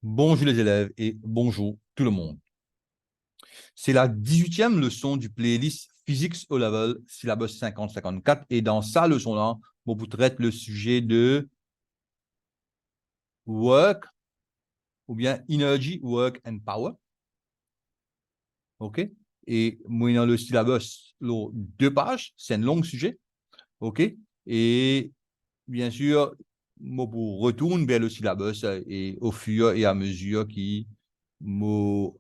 Bonjour les élèves et bonjour tout le monde. C'est la 18e leçon du playlist Physics au level syllabus 50-54 et dans sa leçon-là, on vous traite le sujet de work ou bien energy, work and power. OK? Et moi, dans le syllabus, 2 pages, c'est un long sujet. OK? Et bien sûr, moi, vous retourne vers le syllabus et au fur et à mesure qui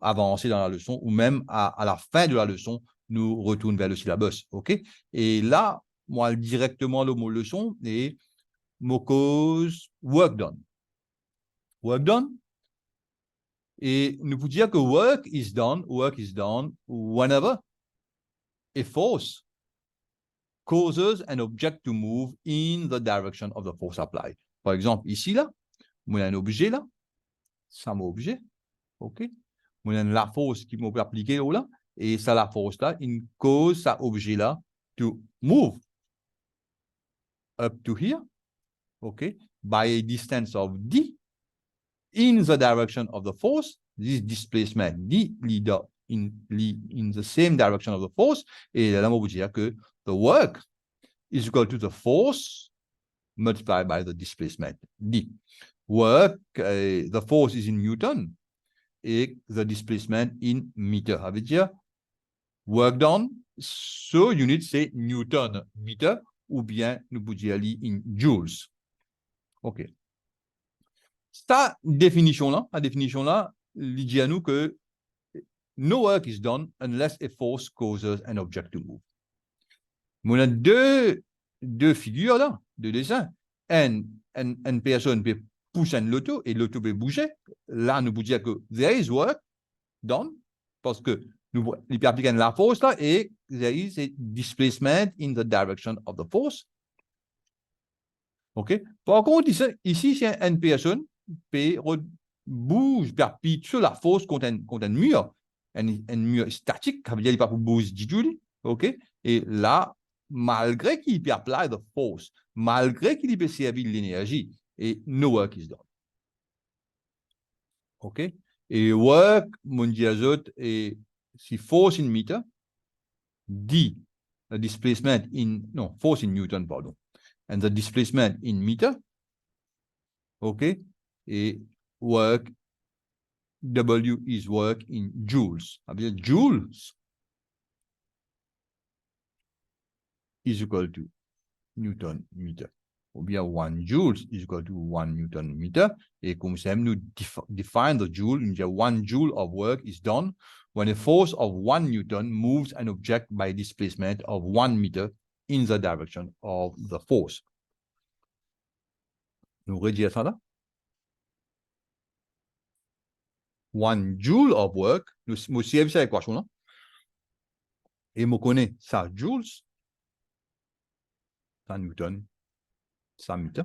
avancer dans la leçon ou même à la fin de la leçon, nous retourne vers le syllabus. OK? Et là, moi, directement, le mot leçon est mot cause work done. Work done. Et nous pouvons dire que work is done whenever a force causes an object to move in the direction of the force applied. Par exemple, ici, là, on a un objet là, ça mon objet, OK? On a la force qui m'a appliquée là, et ça, la force là, une cause, ça objet là, to move up to here, OK? By a distance of d in the direction of the force, this displacement d leader in the same direction of the force, et là, on va dire que the work is equal to the force multiplied by the displacement d. Work, the force is in Newton, et the displacement in meter. Ça veut dire work done, so unit c'est Newton meter, ou bien nous pouvons dire in joules. OK. Cette définition-là, il dit à nous que no work is done unless a force causes an object to move. On a deux figures là, deux dessins. Une personne peut pousser l'auto et l'auto peut bouger. Là, nous pouvons dire que there is work done parce que nous peut appliquer la force là et there is a displacement in the direction of the force. OK? Par contre, ici c'est une personne qui bouge, perpétue sur la force contre un mur. Un mur statique, ça veut dire qu'il ne peut pas bouger du tout. OK? Et là, malgré qu'il peut apply the force, malgré qu'il peut servir l'énergie, et no work is done. OK? Et work, mon diazot, et si force in meter, d, the displacement in, non, force in Newton, pardon, and the displacement in meter, OK? Et work, W is work in joules. Ça veut dire joules is equal to Newton meter. Ou bien 1 joules is equal to 1 Newton meter. Et comme ça, nous define the joule. Nous disons 1 joule of work is done when a force of 1 Newton moves an object by displacement of 1 meter in the direction of the force. Nous redisons ça là. 1 joule of work, nous servons cette équation là. Et nous connaissons ça, joules, ça Newton, ça meter.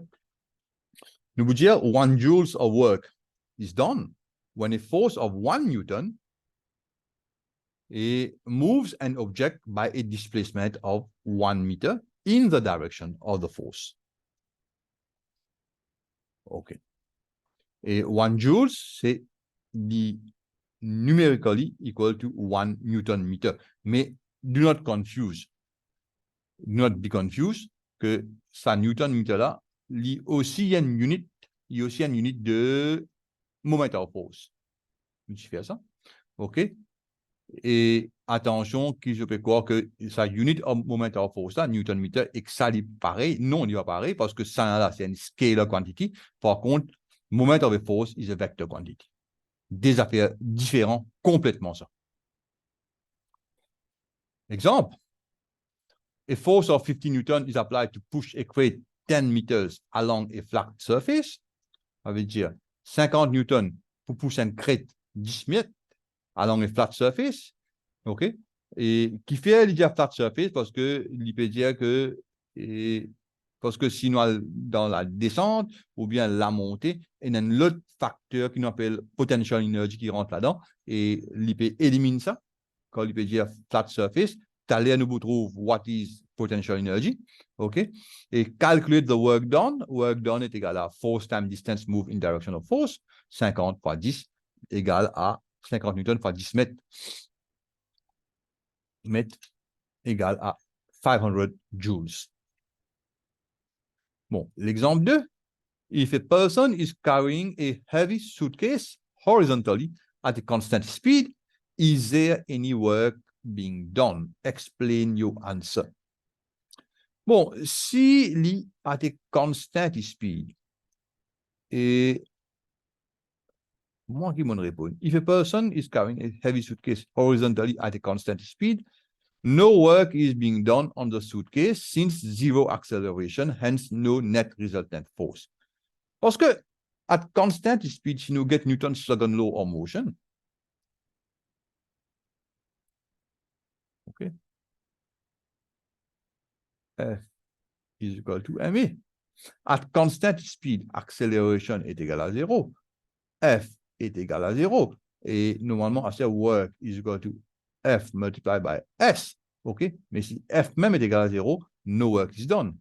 Nous pouvons dire 1 joules of work is done when a force of 1 Newton moves an object by a displacement of 1 meter in the direction of the force. OK. Et 1 joules, c'est numerically equal to 1 Newton meter. Mais do not be confused que ça Newton meter là, il y a aussi une unit de moment of force. Tu fais ça? OK? Et attention, qui je peux croire que sa unit of moment of force, là, Newton meter, et que ça est pareil. Non, il n'est pas pareil parce que ça, là, c'est une scalar quantity. Par contre, moment of force is a vector quantity. Des affaires différentes, complètement ça. Exemple. A force of 50 Newton is applied to push a crate 10 meters along a flat surface. Ça veut dire 50 Newton pour pousser une crête 10 mètres along a flat surface. OK? Et qui fait dire flat surface parce que il peut dire que parce que sinon dans la descente ou bien la montée, il y a un autre facteur qui nous appelle potential energy qui rentre là-dedans et il peut éliminer ça quand il peut dire flat surface. Tout à l'heure, nous trouvons what is potential energy. OK? Et calculate the work done. Work done est égal à force times distance move in direction of force. 50 fois 10 égale à 50 newtons fois 10 mètres. Mètres égale à 500 joules. Bon, l'exemple 2. If a person is carrying a heavy suitcase horizontally at a constant speed, is there any work being done? Explain your answer. Bon, si li at a constant speed, et moi qui m'en réponds, if a person is carrying a heavy suitcase horizontally at a constant speed, no work is being done on the suitcase since zero acceleration, hence no net resultant force. Parce que at constant speed, si nous get Newton's second law of motion, okay, F is equal to ma. At constant speed, acceleration est égal à 0. F est égal à 0. Et normalement, assez work is equal to F multiplied by S. OK? Mais si F même est égal à 0, no work is done.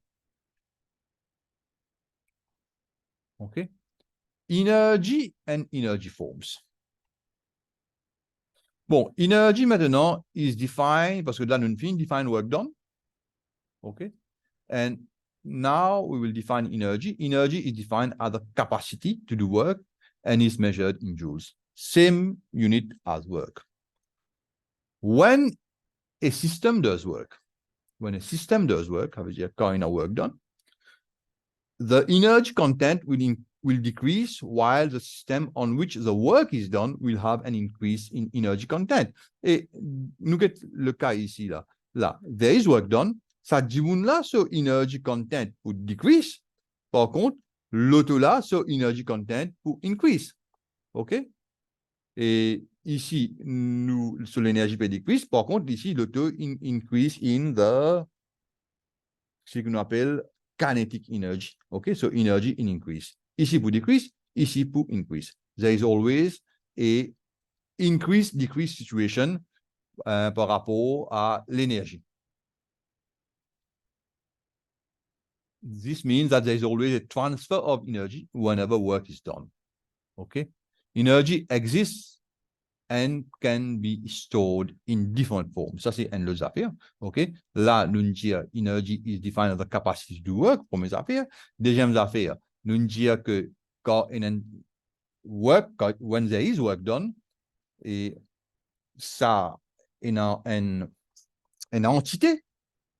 OK? Energy and energy forms. Bon, energy maintenant is defined, parce que là, nous finissons define work done. OK? And now we will define energy. Energy is defined as the capacity to do work and is measured in joules. Same unit as work. When a system does work, ça veut dire quand il y a work done, the energy content will decrease while the system on which the work is done will have an increase in energy content. Et nous avons le cas ici, là, there is work done, ça dit là, so energy content would decrease. Par contre, l'autre là, so energy content would increase. OK? Et ici, nous, sur l'énergie peut decrease. Par contre, ici, l'auto increase in the, ce qu'on appelle kinetic energy. OK? So energy in increase. Ici pour decrease, ici pour increase. There is always a increase-decrease situation par rapport à l'énergie. This means that there is always a transfer of energy whenever work is done. Okay? Energy exists and can be stored in different forms. Ça, c'est une des affaires. OK? Là, nous disons energy is defined as the capacity to do work, première affaire. Deuxième affaire, nous disons que quand when there is work done, et ça, une entité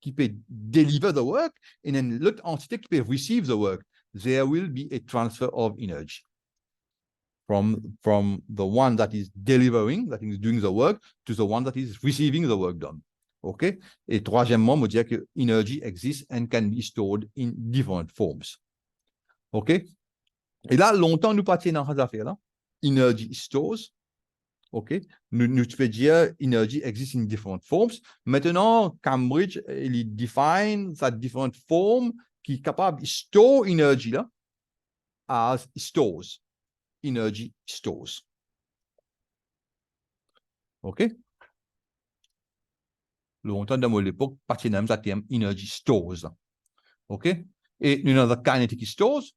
qui peut deliver the work, et une autre entité qui peut receive the work. There will be a transfer of energy from the one that is delivering, that is doing the work, to the one that is receiving the work done. OK? Et troisièmement, on dit que energy exists and can be stored in different forms. OK? Et là, longtemps, nous partions dans cette affaire-là. Energy stores. OK? Nous pouvons dire energy exists in different forms. Maintenant, Cambridge, il define cette different form qui est capable de store energy là as stores. Energy stores. OK? Longtemps dans l'époque, partie de ça terme energy stores. OK? Et nous avons kinetic stores.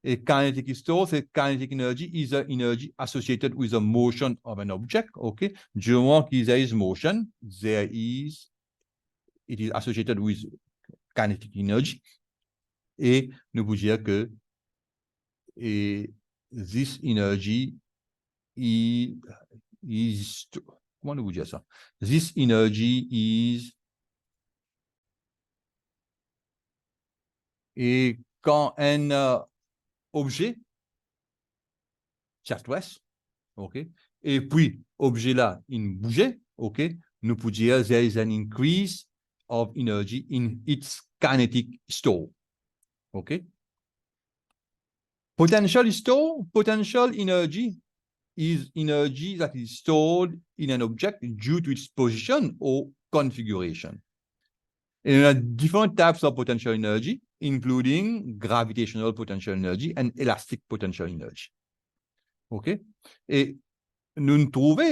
Et kinetic stores, c'est kinetic energy is a energy associated with the motion of an object. OK? During there is motion, it is associated with kinetic energy. Et nous pouvons dire que this energy is comment nous dire ça? This energy is, et quand un objet southwest, OK, et puis objet là, il bougeait, OK, nous pouvons dire there is an increase of energy in its kinetic store, OK. Potential store, potential energy is energy that is stored in an object due to its position or configuration. And there are different types of potential energy, including gravitational potential energy and elastic potential energy. OK? Et nous trouvons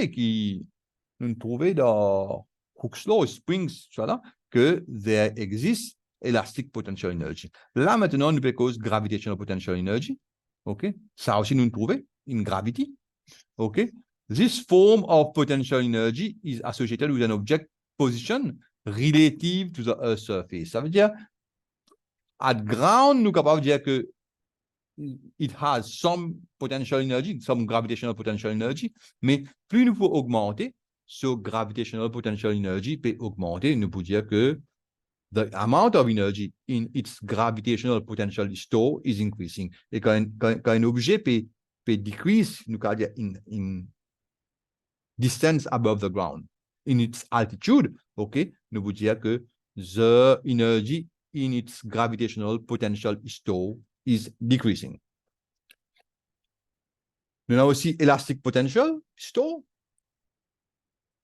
dans Hooke's Law, Springs, voilà, que there exists elastic potential energy. Là, maintenant, nous avons gravitational potential energy. OK? Ça aussi, nous trouvons in gravity. OK? This form of potential energy is associated with an object position relative to the Earth's surface. Ça veut dire, at ground, nous sommes capables de dire que it has some potential energy, some gravitational potential energy, mais plus nous pouvons augmenter, so gravitational potential energy peut augmenter, nous pouvons dire que the amount of energy in its gravitational potential store is increasing. Et quand un objet peut decrease, nous pouvons dire in distance above the ground, in its altitude, okay, nous pouvons dire que the energy in its gravitational potential store is decreasing. Nous avons aussi elastic potential store.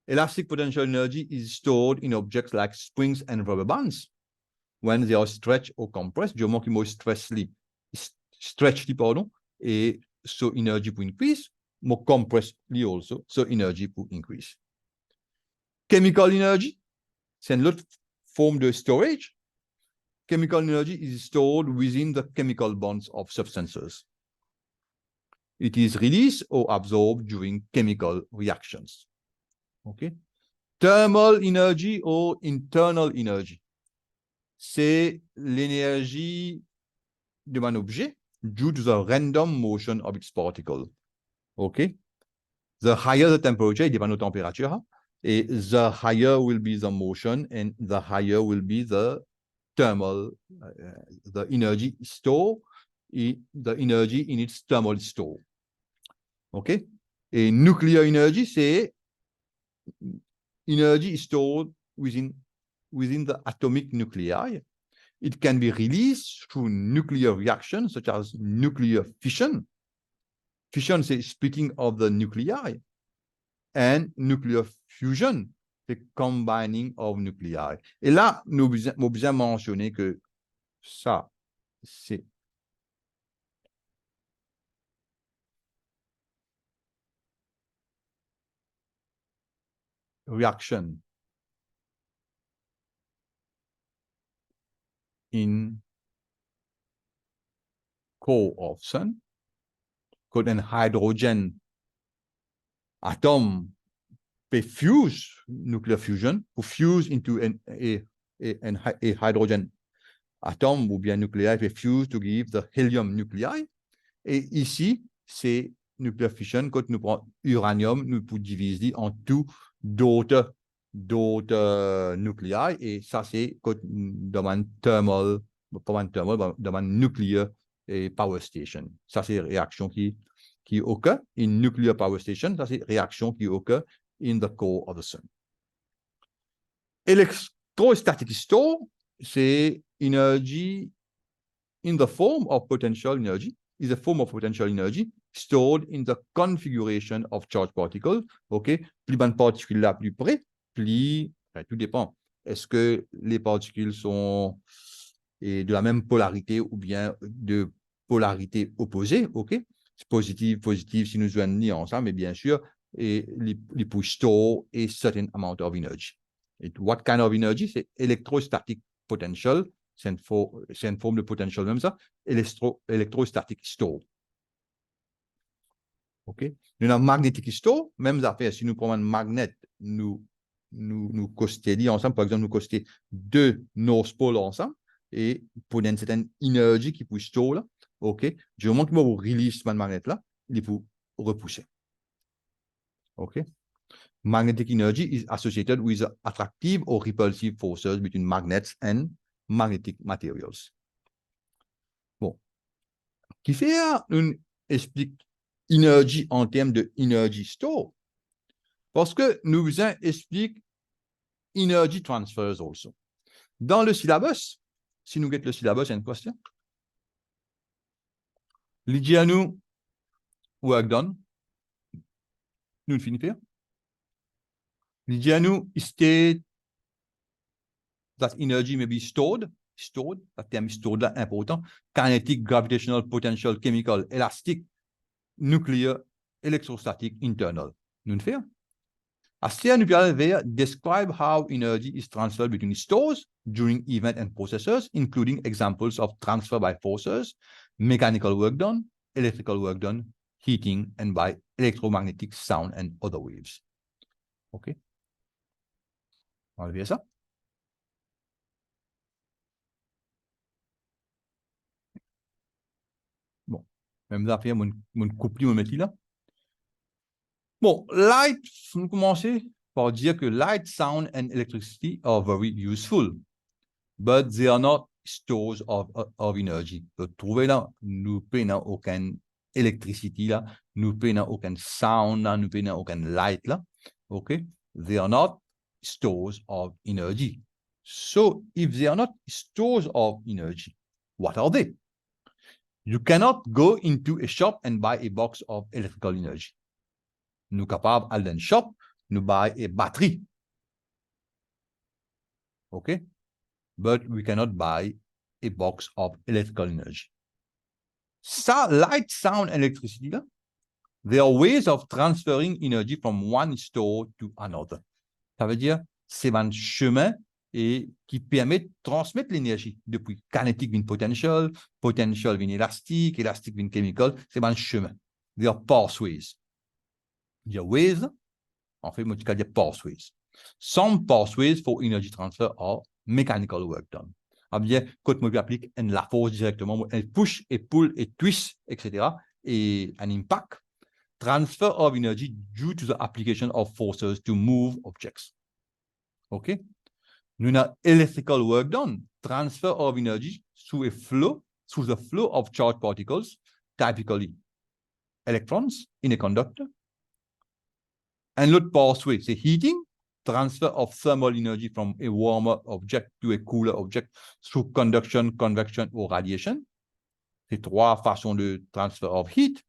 Elastic potential energy is stored in objects like springs and rubber bands when they are stretched or compressed. Du moment qu'ils sont stretched, pardon, et so energy will increase, more compressed also, so energy will increase. Chemical energy, c'est une autre forme de storage. Chemical energy is stored within the chemical bonds of substances. It is released or absorbed during chemical reactions. Okay? Thermal energy or internal energy, c'est l'énergie d'un objet due to the random motion of its particle. Okay? The higher the temperature, il dépend de la température, et the higher will be the motion and the higher will be the thermal, the energy store, the energy in its thermal store. OK? Et nuclear energy, c'est energy stored within the atomic nuclei. It can be released through nuclear reactions, such as nuclear fission. Fission, c'est splitting of the nuclei. And nuclear fusion, c'est combining of nuclei. Et là, nous avons bien mentionné que ça, c'est reaction in core of sun, called an hydrogen atom fuse nuclear fusion, who fuse into a hydrogen atom ou bien nucléaire fuse to give the helium nuclei. Et ici, c'est nuclear fission, quand nous prenons uranium, nous pouvons diviser en tout d'autres nucléaires. Et ça, c'est quand domaine thermal, pas thermal, domaine nucléaire et power station. Ça, c'est réaction qui occur in nuclear power station. Ça, c'est réaction qui occur in the core of the sun. Electrostatic store, c'est energy in the form of potential energy, is a form of potential energy stored in the configuration of charge particles. OK? Plus bonne particule là, plus près, plus, tout dépend. Est-ce que les particules sont de la même polarité ou bien de polarité opposée? OK? C'est positif, si nous joignons ensemble, mais bien sûr, et les push store a certain amount of energy. Et what kind of energy? C'est electrostatic potential. C'est une forme de potential même ça. Electrostatic store. OK? Nous avons magnetic store, même affaire. Si nous prenons un magnet, nous costons ensemble. Par exemple, nous costons deux North Pole ensemble et pour une certaine énergie qui peut store là. OK? Du moment que vous release ce magnet là, il peut repousser. OK? Magnetic energy is associated with attractive or repulsive forces between magnets and magnetic materials. Bon. Qui fait, on explique energy en termes de energy store. Parce que nous explique energy transfers also. Dans le syllabus, si nous get le syllabus, il y a une question. Lydia nous work done. Nous finissons. Lydia nous state that energy may be stored, le terme stored là important, kinetic, gravitational, potential, chemical, elastic, nuclear, electrostatic, internal. Nous le faisons. Aster nous parle vers describe how energy is transferred between stores during event and processes, including examples of transfer by forces, mechanical work done, electrical work done, heating, and by electromagnetic sound and other waves. OK? On va enlever ça. Bon. Même affaire, mon couplet, mon métier là. Bon, light, nous commençons par dire que light, sound, and electricity are very useful, but they are not stores of energy. Donc, trouvez là, nous payons aucune électricité là, nous payons aucun sound là, nous payons aucun light là. OK? They are not stores of energy. So, if they are not stores of energy, what are they? You cannot go into a shop and buy a box of electrical energy. Nous capables d'aller dans une shop, nous buy a battery. OK? But we cannot buy a box of electrical energy. So, light, sound, electricity, there are ways of transferring energy from one store to another. Ça veut dire, c'est un chemin et qui permet de transmettre l'énergie depuis kinetic vers potential, potential vers élastique, élastique vers chemical, c'est un chemin. There are pathways. Il y a ways, en fait, moi, je dis pathways. Some pathways for energy transfer are mechanical work done. Ça veut dire, quand moi, j'applique la force directement, elle push et pull et twist, etc., et un impact, transfer of energy due to the application of forces to move objects. OK? Nous avons electrical work done, transfer of energy through the flow of charged particles, typically electrons in a conductor. And l'autre pathway, c'est heating, transfer of thermal energy from a warmer object to a cooler object through conduction, convection or radiation. C'est trois façons de transfer of heat.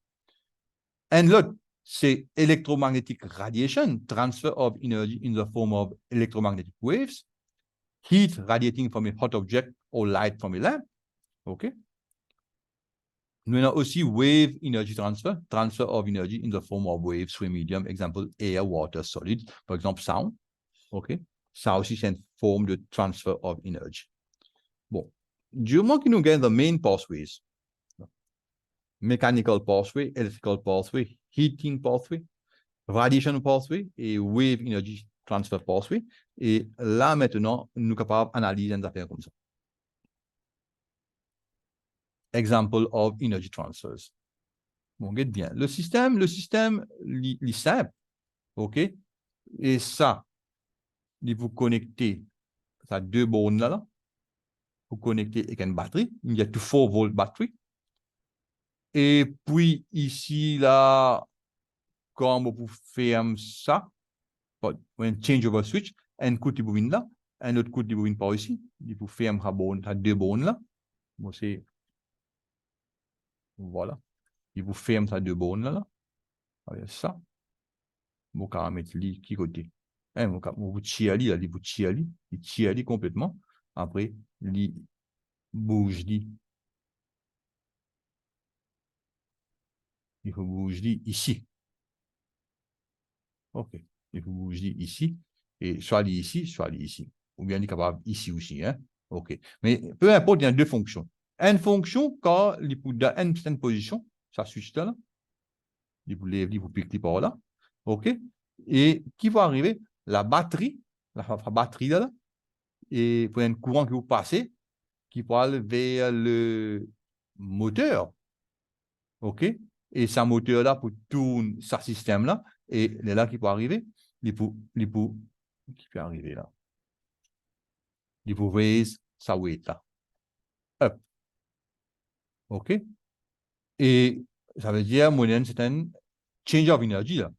And l'autre, c'est electromagnetic radiation, transfer of energy in the form of electromagnetic waves, heat radiating from a hot object or light from a lamp. OK? Nous avons aussi wave energy transfer, transfer of energy in the form of waves through a medium, example, air, water, solid, par exemple, sound. OK? Ça aussi, c'est une forme de transfer of energy. Bon, du moment que nous gagnons the main pathways, mechanical pathway, electrical pathway, heating pathway, radiation pathway et wave energy transfer pathway. Et là, maintenant, nous sommes capables d'analyser des affaires comme ça. Example of energy transfers. Bon, regarde bien. Le système, il est simple. OK? Et ça, il vous connectez à deux bornes là. Vous connectez avec une batterie. Il y a 4 volts batterie. Et puis, ici, là, quand vous fermez ça, un changeover switch, un coup de bobine là, un autre coup de bobine par ici. Il vous ferme à deux bornes là. Bon, c'est. Voilà. Il vous ferme à deux bornes là. Avec ça. Vous pouvez mettre qui côté. Vous tirez, il tire complètement. Après, il bouge, il faut bouger ici. OK. Il faut bouger ici. Et soit ici, soit ici. Ou bien il est capable ici aussi. Hein? OK. Mais peu importe, il y a deux fonctions. Une fonction, quand il peut dans une certaine position, ça switch là. Il vous lève, il vous pique par là. OK. Et qui va arriver? La batterie là, et pour un courant qui vous passe, qui va aller vers le moteur. OK? Et ce moteur-là, pour tourner ce système-là, et là qui peut arriver, qui peut arriver là. Il peut raise sa weight là. Up. OK? Et ça veut dire, c'est un change of energy là.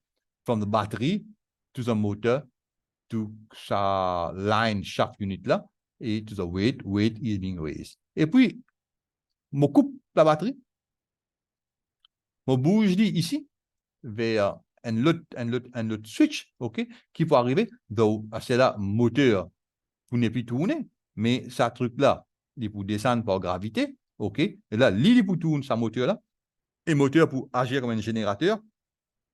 From the battery to the motor to sa line shaft unit là, et to the weight is being raised. Et puis, je coupe la batterie, je bouge ici vers un autre switch, OK, qui peut arriver, c'est là, moteur, vous n'êtes plus tourné, mais ce truc-là, il peut descendre par gravité, OK, et là, il peut tourner sa moteur-là, et moteur pour agir comme un générateur,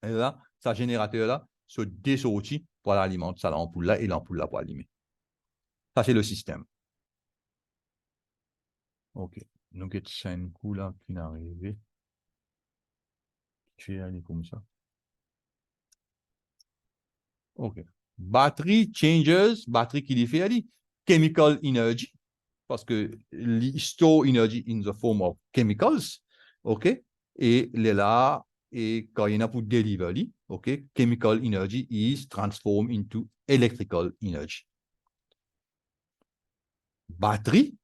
et là, ce générateur-là se dessortit pour alimenter ça l'ampoule là et l'ampoule là pour allumer. Ça, c'est le système. OK. Donc, c'est un coup là qui est arrivé. Je vais aller comme ça. OK. Battery changes, battery qui fait aller. Chemical energy, parce que store energy in the form of chemicals. OK. Et là, et quand il y en a pour delivery, OK, chemical energy is transformed into electrical energy. Battery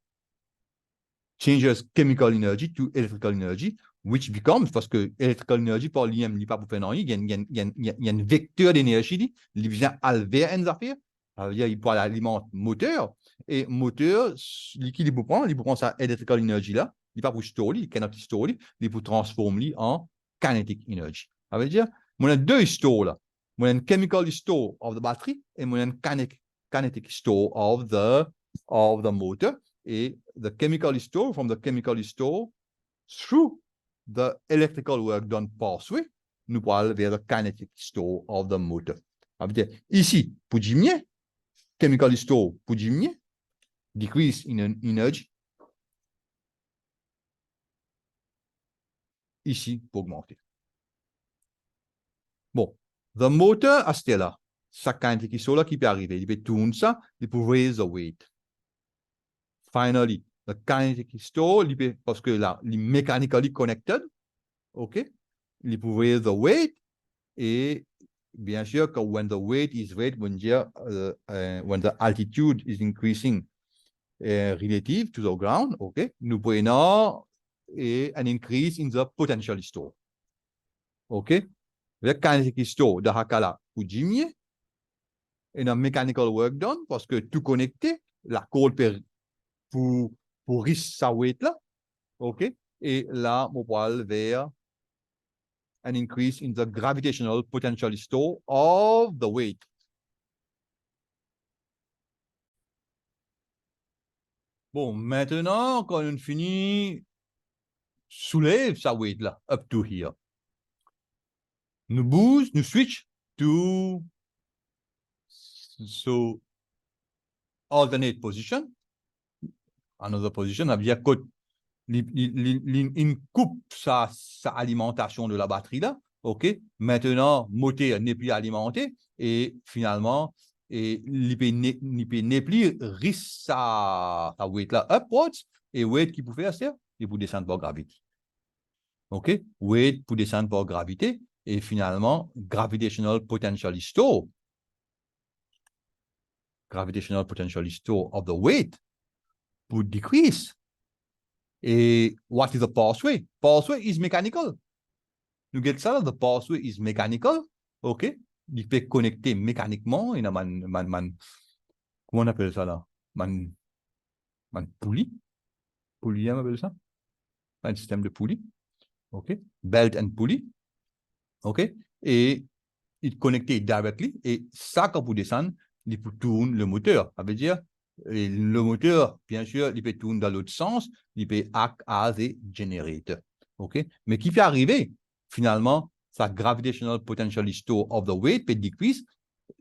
changes chemical energy to electrical energy, which becomes, parce que electrical energy, par l'IM, il n'y a pas pour faire rien, il y a un vecteur d'énergie, il vient à vers une affaire, il peut alimenter moteur, et moteur, il peut prendre sa electrical energy là, il pas pour storer, il cannot store, il peut transformer en kinetic energy. Ça veut dire, on a deux stores là. On a un chemical store of the battery, et on a un kinetic store of the motor. Et the chemical store from the chemical store through the electrical work done pathway, nous parlons vers the kinetic store of the motor. Ici, pour diminuer, chemical store pour diminuer, decrease in energy. Ici, pour augmenter. Bon, the motor, à ce là, sa kinetic store là qui peut arriver, il peut tourner ça, il peut raise the weight. Finally, the kinetic store, parce que là, il est mechanically connected, OK? Il peut raise the weight, et bien sûr que when the weight is raised, when the altitude is increasing relative to the ground, OK, nous prenons an increase in the potential store. OK? Le kinetic store de Hakala pour diminuer, et le mechanical work done, parce que tout connecté, la colle pour risque sa weight là, OK? Et là, on parle vers an increase in the gravitational potential store of the weight. Bon, maintenant, quand on finit, soulève sa weight là, up to here. Nous boost, nous switch to so alternate position. Another position, ça veut dire que il coupe sa alimentation de la batterie là. OK? Maintenant, moteur n'est plus alimenté et finalement, il peut n'est plus risque sa weight là upwards et weight qui peut faire ça, il peut descendre par gravité. OK? Weight pour descendre par gravité et finalement, gravitational potential store of the weight would decrease. Et what is the pathway? Pathway is mechanical. You get ça, the pathway is mechanical. OK? Il peut connecter mécaniquement. Il y a comment on appelle ça là? Man poulie. Poulie, on appelle ça? Un système de poulie. OK? Belt and pulley. OK? Et il connecté directly. Et ça, quand vous descendez, il peut tourner le moteur. Ça veut dire, le moteur, bien sûr, il peut tourner dans l'autre sens. Il peut act as a generator. OK? Mais qui peut arriver, finalement, sa gravitational potential store of the weight peut decrease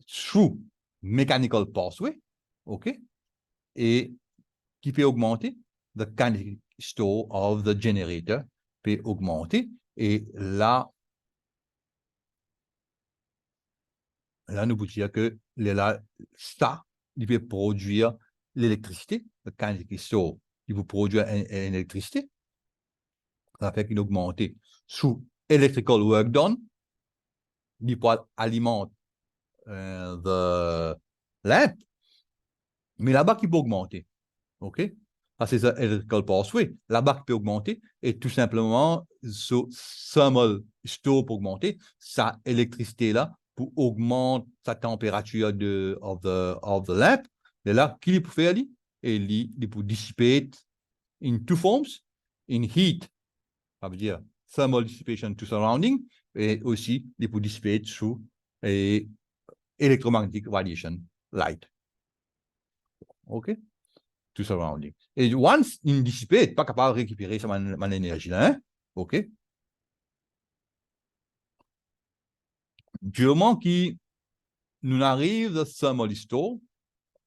through mechanical pathway. OK? Et qui peut augmenter, the kinetic store of the generator peut augmenter. Et là, nous pouvons dire que ça, il peut produire l'électricité, le kinetic store, il peut produire une électricité. Ça fait qu'il augmente sous electrical work done, il peut alimenter the lamp, mais là-bas, qui peut augmenter. OK? Ça, c'est ça, electrical pathway. Là-bas, qui peut augmenter, et tout simplement, ce thermal store pour augmenter, sa électricité-là, pour augmenter sa température of the lamp. Et là, qui peut faire? Et il peut dissiper in two forms, in heat, ça veut dire thermal dissipation to surrounding, et aussi, il peut dissiper through electromagnetic radiation, light. OK? To surrounding. Et once il dissipe, pas capable de récupérer sa énergie là, hein? OK? Durement qui nous arrive the thermal store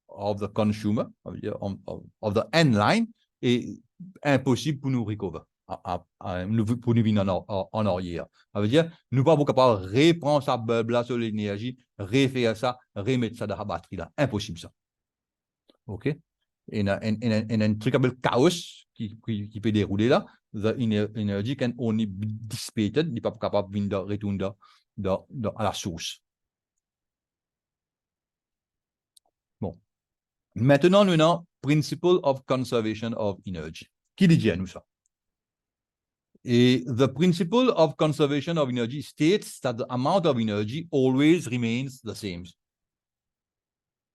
of the consumer, of the end line, est impossible pour nous recover, pour nous venir en arrière. Ça veut dire, nous ne sommes pas capables de reprendre sa bulbe là sur l'énergie, refaire ça, remettre ça dans la batterie là. Impossible ça. OK? Et un truc appelé chaos qui peut dérouler là. The energy can only be dissipated, il n'est pas capable de retourner à la source. Bon. Maintenant, nous avons Principle of Conservation of Energy. Qui dit à nous ça? Et the Principle of Conservation of Energy states that the amount of energy always remains the same.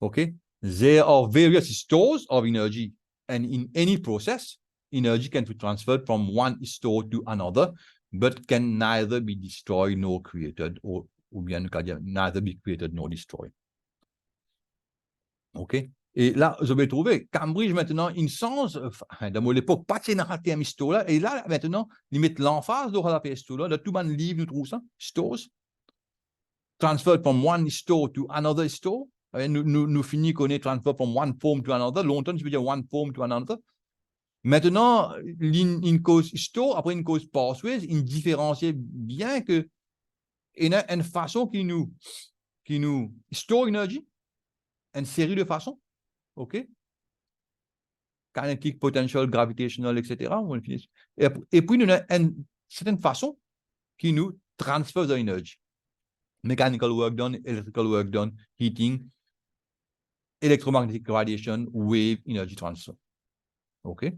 Okay? There are various stores of energy, and in any process, energy can be transferred from one store to another, but can neither be destroyed nor created, ou bien neither be created nor destroyed. OK? Et là, je vais trouver Cambridge maintenant, une sens, dans l'époque, pas de dans terme store là, et là, maintenant, ils mettent l'emphase de la store là, de tout le livre, nous trouvons ça, stores, transferred from one store to another store. Nous finissons qu'on est transfer from one form to another. Longtemps, je veux dire one form to another. Maintenant, une cause store, après une cause pathways, une différencie bien que il y a une façon qui nous store énergie, une série de façons, OK? Kinetic, potential, gravitational, etc. Et puis, nous avons une certaine façon qui nous transfère de l'énergie. Mechanical work done, electrical work done, heating, electromagnetic radiation, wave, energy transfer. OK?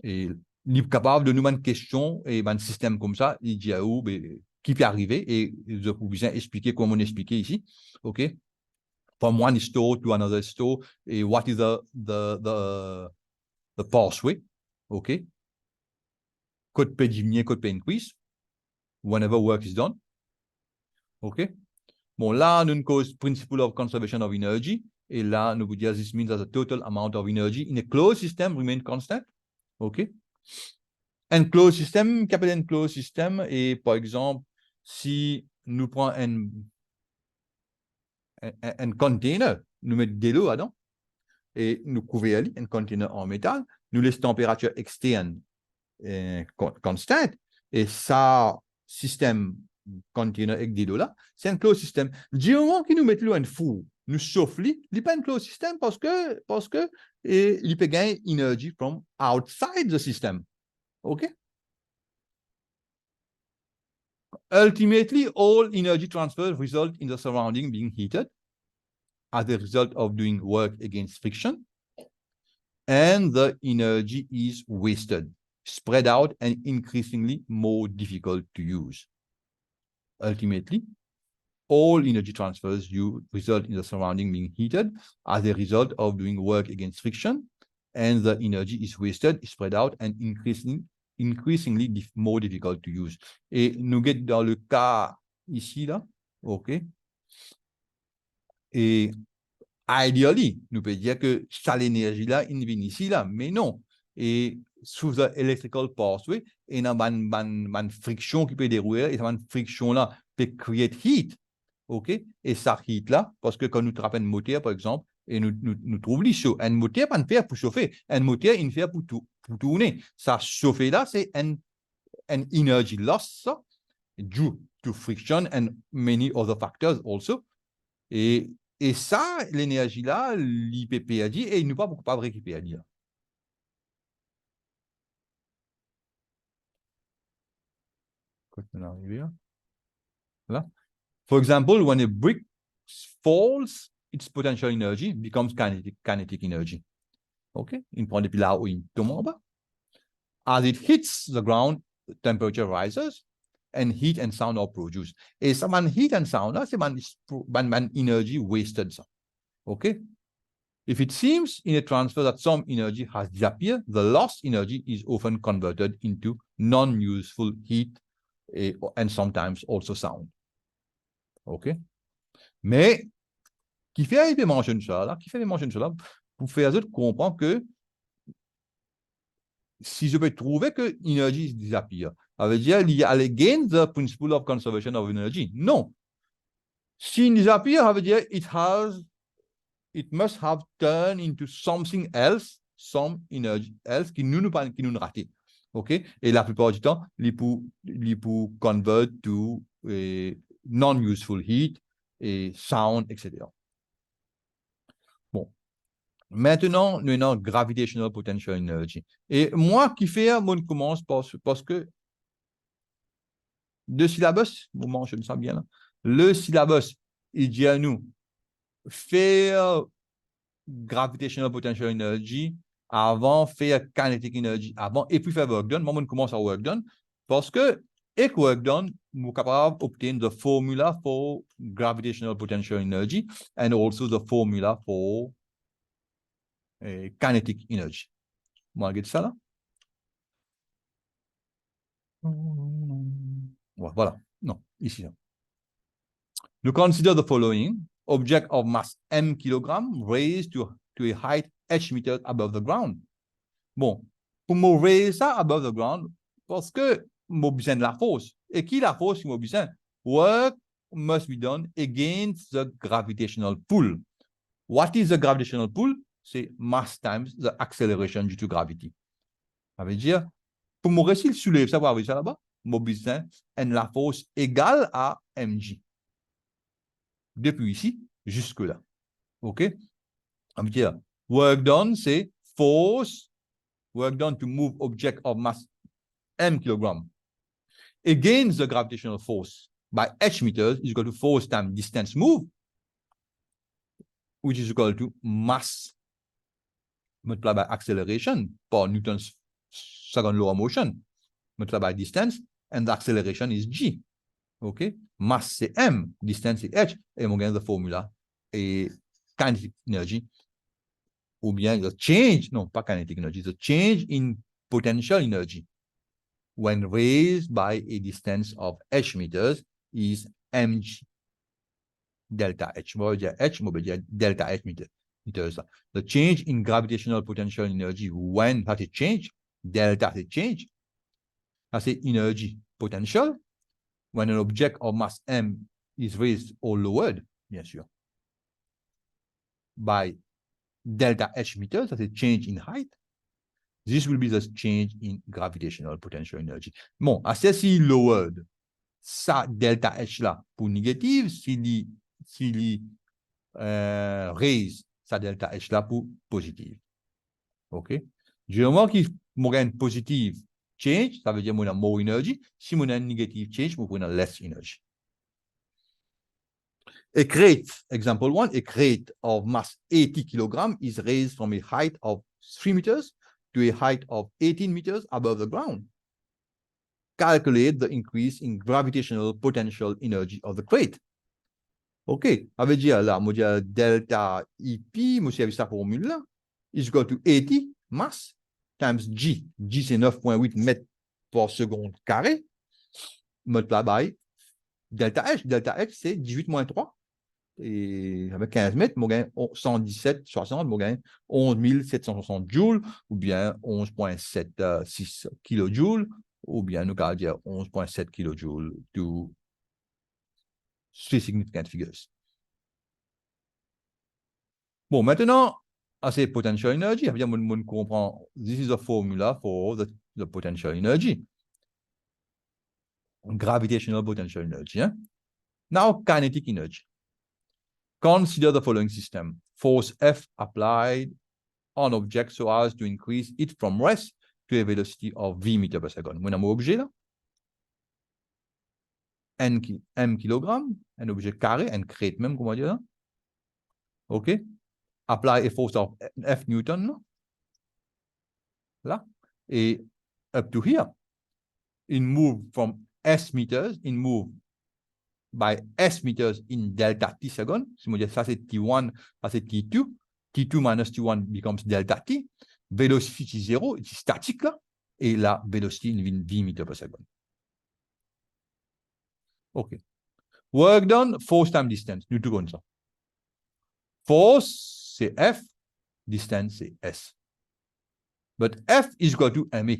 Et il est capable de nous mettre une question et un système comme ça, il dit à où, qui peut arriver, et je peux bien expliquer comment on explique ici. OK? From one store to another store, et what is the pathway? OK? Could peut diminuer, could peut increase, whenever work is done. OK? Bon, là, nous cause principle of conservation of energy, et là, nous vous dire, this means that the total amount of energy in a closed system remain constant. OK? Un closed system, qu'appelle un closed system, et par exemple, si nous prenons un container, nous mettons de l'eau dedans, et nous couvrons un container en métal, nous laissons température externe constante, et ça, système container avec de l'eau là, c'est un closed system. Du moment que nous mettons l'eau en four, nous chauffons, il n'est pas un closed system parce que il peut gagner energy from outside the system. OK? Ultimately, all energy transfer result in the surrounding being heated as a result of doing work against friction, and the energy is wasted, spread out, and increasingly more difficult to use. Ultimately, all energy transfers result in the surrounding being heated as a result of doing work against friction, and the energy is wasted, spread out, and increasingly more difficult to use. Et nous sommes dans le cas ici, là, OK? Et ideally, nous pouvons dire que ça, l'énergie-là, il vient ici, là, mais non. Et sous l'électrical pathway, il y a une friction qui peut dérouler, et cette friction-là peut créer heat, OK? Et ça heat-là, parce que quand nous trappons un moteur, par exemple, et nous trouvons les chaud, un moteur, pas une faire pour chauffer, un moteur, il fait pour tourner. Ça chauffer là, c'est un energy loss due to friction and many other factors also. Et ça, l'énergie là, l'IPP a dit, et il ne peut pas récupérer. Là. Quand on arrive là. For example, when a brick falls, its potential energy becomes kinetic energy. OK? Il prend depuis là où il tombe en bas. As it hits the ground, temperature rises and heat and sound are produced. Et ça, heat and sound, là, c'est energy wasted. Ça. OK? If it seems in a transfer that some energy has disappeared, the lost energy is often converted into non-useful heat and sometimes also sound. OK? Mais, qui fait mention de ça, là, pour faire autres comprendre que si je peux trouver que l'énergie disappear, ça veut dire qu'il y a against the principle of conservation of energy. Non. S'il disappear, ça veut dire it must have turned into something else, some energy else qui nous raté. OK? Et la plupart du temps, il pour convert to non-useful heat et sound, etc. Bon. Maintenant, nous avons gravitational potential energy. Et moi qui fais, on commence parce que le syllabus, moment, je me sens bien là, le syllabus, il dit à nous, faire gravitational potential energy avant faire kinetic energy avant et puis faire work done. Moi, on commence à work done parce que avec work done, nous sommes capables d'obtenir the formula for gravitational potential energy and also the formula for kinetic energy. Moi, regarde ça là. Voilà. Non, ici. Nous consider the following. Object of mass m kg raised to a height h meters above the ground. Bon, pour me raise ça above the ground, parce que j'ai besoin de la force. Et qui la force que j'ai besoin? Work must be done against the gravitational pull. What is the gravitational pull? C'est mass times the acceleration due to gravity. Ça veut dire, pour me réussir le soulever, ça va arriver ça là-bas, j'ai besoin de la force égale à mg. Depuis ici jusque-là. OK? Ça veut dire, work done, c'est force, work done to move object of mass m kg against the gravitational force by h meters is equal to force times distance moved, which is equal to mass multiplied by acceleration par Newton's second law of motion multiplied by distance, and the acceleration is g. OK? Mass c'est m, distance c'est h, et on gagne la formula et kinetic energy, ou bien the change, non, pas kinetic energy, the change in potential energy when raised by a distance of h meters is mg delta h. H, delta h meters. The change in gravitational potential energy when that is change, delta is change, that's energy potential when an object of mass m is raised or lowered, bien sûr, by delta h meters, that's a change in height. This will be the change in gravitational potential energy. Bon, à ceci lowered, ça delta h là pour négative, s'il raise sa delta h là pour positive. OK? Du moment qu'il y a une positive change, ça veut dire qu'on a more energy. Si on a une negative change, on a less energy. A crate, example 1, a crate of mass 80 kg is raised from a height of 3 meters to a height of 18 meters above the ground. Calculate the increase in gravitational potential energy of the crate. OK, ça veut dire là, moi dire delta IP, moi j'ai sa formule là, is equal to 80 mass times G. G c'est 9,8 mètres par seconde carré, multiplié by delta H. Delta H c'est 18-3. Et avec 15 mètres, moi gagne 117,60, moi gagne 11 760 joules, ou bien 11,76 kilojoules, ou bien nous allons dire 11,7 kilojoules to three significant figures. Bon, maintenant, c'est potential energy. Bien, on comprend, this is a formula for the potential energy. Gravitational potential energy. Hein? Now, kinetic energy. Consider the following system. Force F applied on object so as to increase it from rest to a velocity of v meters per second. Mon objet là, m kg, un objet carré, un crate même, comment dire là. OK? Apply a force of F Newton là. Et up to here. In move from S meters, in move by S meters in delta t second. Si on dit ça c'est T1, ça c'est T2. T2 minus T1 becomes delta t. Velocity 0, c'est statique là. Et la velocity in v meters per second. OK. Work done, force time distance. Nous tout comme ça. Force, c'est F. Distance, c'est S. But F is equal to ma.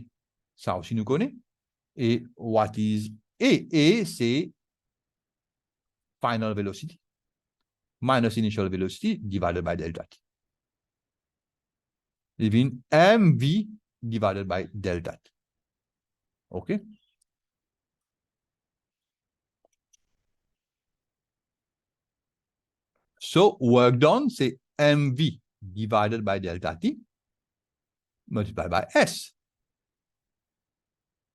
Ça aussi nous connaît. Et what is A? A, c'est final velocity. minus initial velocity divided by delta t. It means mv divided by delta t. Okay? So work done, c'est mv divided by delta t multiplied by s.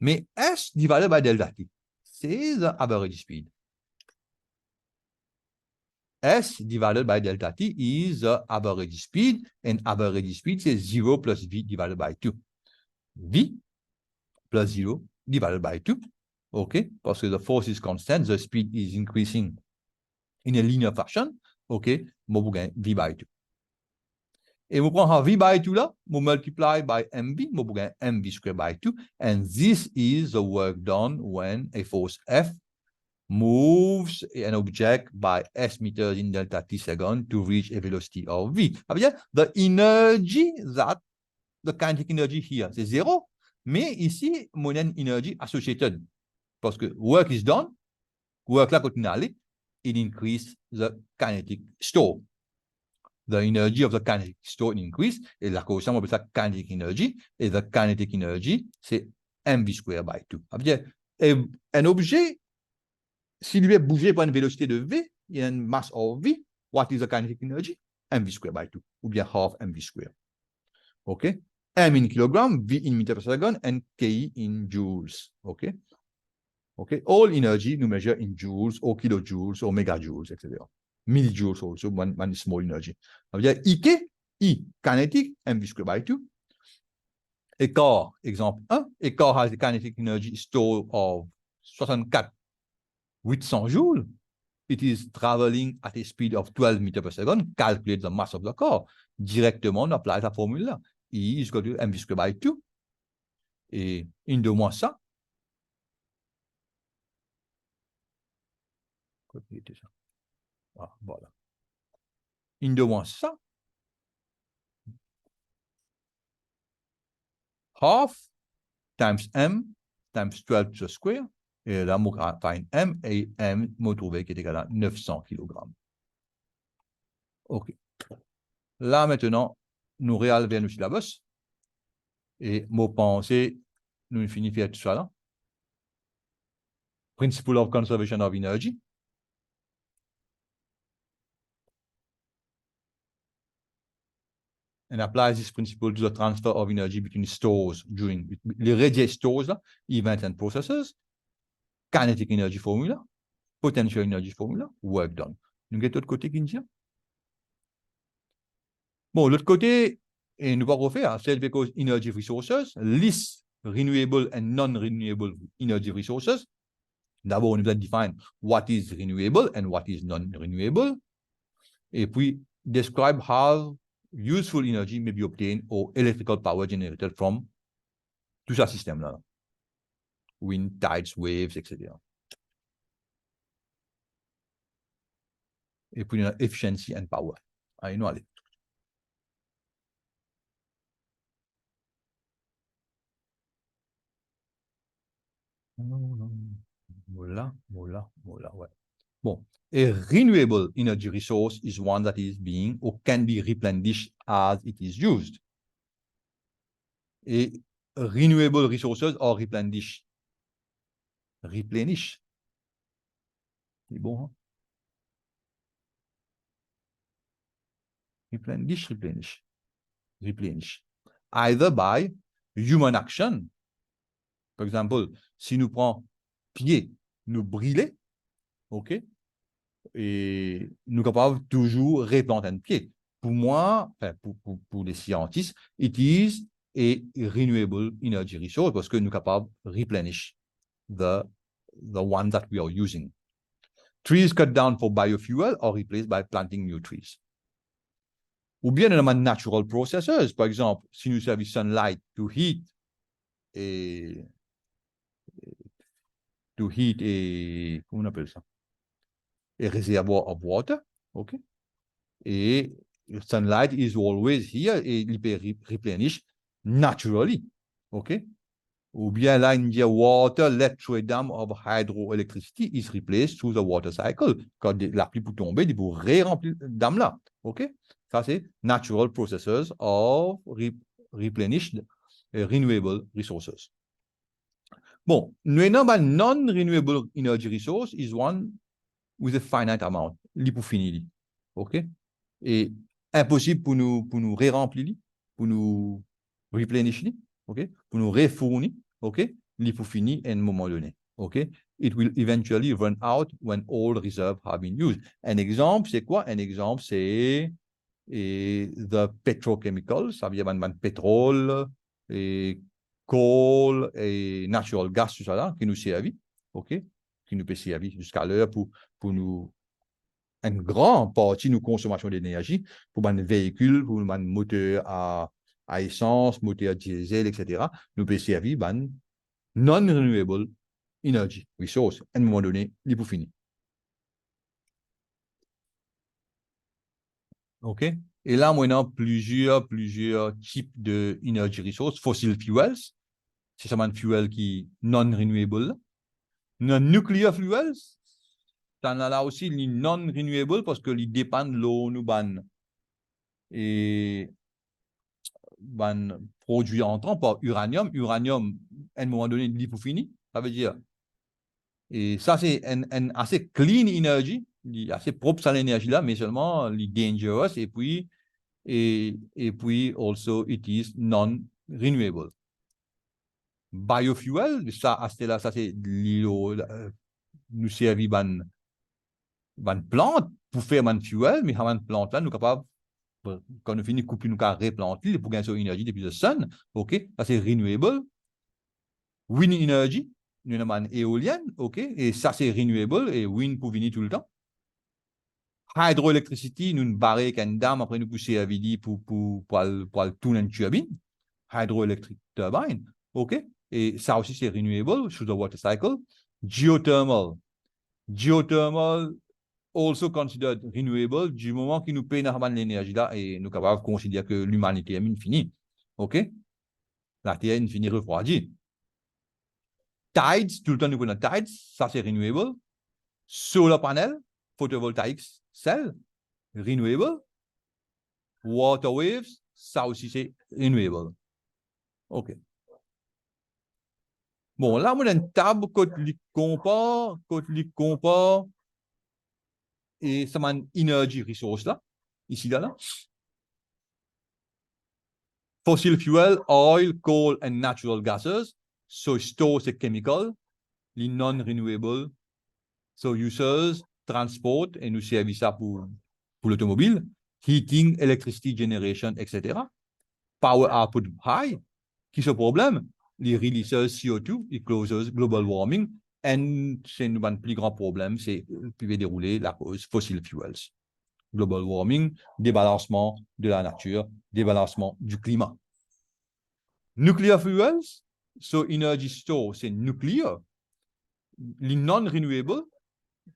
Mais s divided by delta t, c'est the average speed. S divided by delta t is the average speed, and average speed is 0 plus v divided by 2. V plus 0 divided by 2. Okay, because the force is constant, the speed is increasing in a linear fashion. Okay, moi, vous gagnez v by 2. Et vous prenez v by 2 là, vous multiply by mv, moi, vous gagnez mv squared by 2, and this is the work done when a force F moves an object by s meters in delta t second to reach a velocity of v. The energy that the kinetic energy here, c'est 0, mais ici, mon energy associated. Parce que work is done, work là continue à aller, it increase the kinetic store. The energy of the kinetic store increase, et la coefficient, on appelle ça kinetic energy, et the kinetic energy, c'est mv squared by 2. Un objet, s'il lui est bougé par une vélocité de v, il y a une masse of v, what is the kinetic energy? mv squared by 2, ou bien half mv squared. Okay? M in kilogram, V in meter per second, and K in joules. Okay? Okay? All energy you measure in joules, or kilojoules, or megajoules, etc. Millijoules also, one small energy. IK, I, kinetic, mv squared by 2. Écart, exemple 1. Écart has a kinetic energy store of 64,800 joules. It is traveling at a speed of 12 meters per second. Calculate the mass of the car. Directement, on apply la formule là. I is equal to mv squared by 2. Et une de moins ça. Ah, voilà. Une de moins ça. Half times m times 12 to the square. Et là, on va faire m, et m, on trouve qui est égal à 900 kg. OK. Là, maintenant, nous réalvons le syllabus. Et mon pensée, nous finissons tout ça là. Principle of conservation of energy. And applies this principle to the transfer of energy between stores during les radiate stores, là, events and processes, kinetic energy formula, potential energy formula, work done. Nous avons l'autre côté qui nous dit. Bon, l'autre côté, et nous allons refaire, c'est because energy resources, list renewable and non-renewable energy resources. D'abord, on doit define what is renewable and what is non-renewable. Et puis, describe how useful energy may be obtained or electrical power generated from tout ce système-là. Wind, tides, waves, etc. Et puis, efficiency and power. Allez, nous allez. Voilà, ouais. Bon, a renewable energy resource is one that is being or can be replenished as it is used. Et renewable resources are replenished. Replenish. C'est bon, hein? Replenish. Either by human action. Par exemple, si nous prenons pied, nous brûler, OK? Et nous sommes capables toujours répandre un pied. Pour moi, enfin, pour les scientifiques, it is a renewable energy resource parce que nous sommes capables de replenish the one that we are using. Trees cut down for biofuel are replaced by planting new trees. Ou bien dans les natural processes, par exemple, si nous servons sunlight to heat et comment on appelle ça? A reservoir of water, OK? Et sunlight is always here et il peut replenish naturally, OK? Ou bien là, il dit water let through a dam of hydroelectricity is replaced through the water cycle. Quand la pluie peut tomber, il faut ré-remplir la dame là. OK? Ça, c'est natural processes of replenished renewable resources. Bon, nous avons non-renewable energy resource is one with a finite amount. Li pour finir. OK? Et impossible pour nous ré-remplir, pour nous replenish, OK? Pour nous refournir, OK? Li pour finir à un moment donné. OK? It will eventually run out when all reserves have been used. Un exemple, c'est quoi? Un exemple, c'est the petrochemicals, ça veut dire pétrole, et coal, et natural gas, tout ça là, qui nous servent, OK? Qui nous peut servir jusqu'à l'heure pour nous une grande partie de nos consommations d'énergie pour un véhicule, pour un moteur à essence, moteur diesel, etc. Nous pouvons servir non-renewable energy resource. À un moment donné, il faut finir. OK? Et là, maintenant, plusieurs types de energy resources. Fossil fuels, c'est seulement un fuel qui non-renewable. Non-nuclear fuels, ça en a là aussi les non-renewable parce qu'ils dépendent de l'eau, nous ban et ban produit entrant par uranium. Uranium, à un moment donné, il faut finir. Ça veut dire, et ça, c'est un assez clean energy, assez propre à l'énergie là, mais seulement les dangerous et puis also it is non-renewable. Biofuel, ça, c'est l'eau, nous servir ban plante pour faire un fuel, mais ban plante là, nous capables quand nous finissons couper, nous avons replanter pour gagner son énergie depuis le sun. OK? Ça, c'est renewable. Wind energy, nous avons une éolienne. OK? Et ça, c'est renewable et wind pour venir tout le temps. Hydroelectricity, nous barrons avec une dame, après nous pousser à vidi pour tourner une turbine. Hydroelectric turbine. OK? Et ça aussi, c'est renewable through the water cycle. Geothermal. Geothermal, also considered renewable du moment qu'il nous paye l'énergie là et nous capables de considérer que l'humanité est finie. OK? La Terre est finie refroidie. Tides, tout le temps nous connaissons tides, ça c'est renewable. Solar panel, photovoltaïque, cell, renewable. Water waves, ça aussi c'est renewable. OK. Bon, là, on a une table côté compare, et ça m'a une energy resource là, ici là. Fossil fuel, oil, coal, and natural gases. So store c'est chemical, les non-renewable. So users, transport, et nous servons ça pour l'automobile. Heating, electricity generation, etc. Power output high. Qui est ce problème? Les releases CO2, les causes global warming. Et c'est un plus grand problème, c'est pouvait dérouler la cause fossil fuels. Global warming, débalancement de la nature, débalancement du climat. Nuclear fuels, so energy store, c'est nucléaire. Les non-renewable,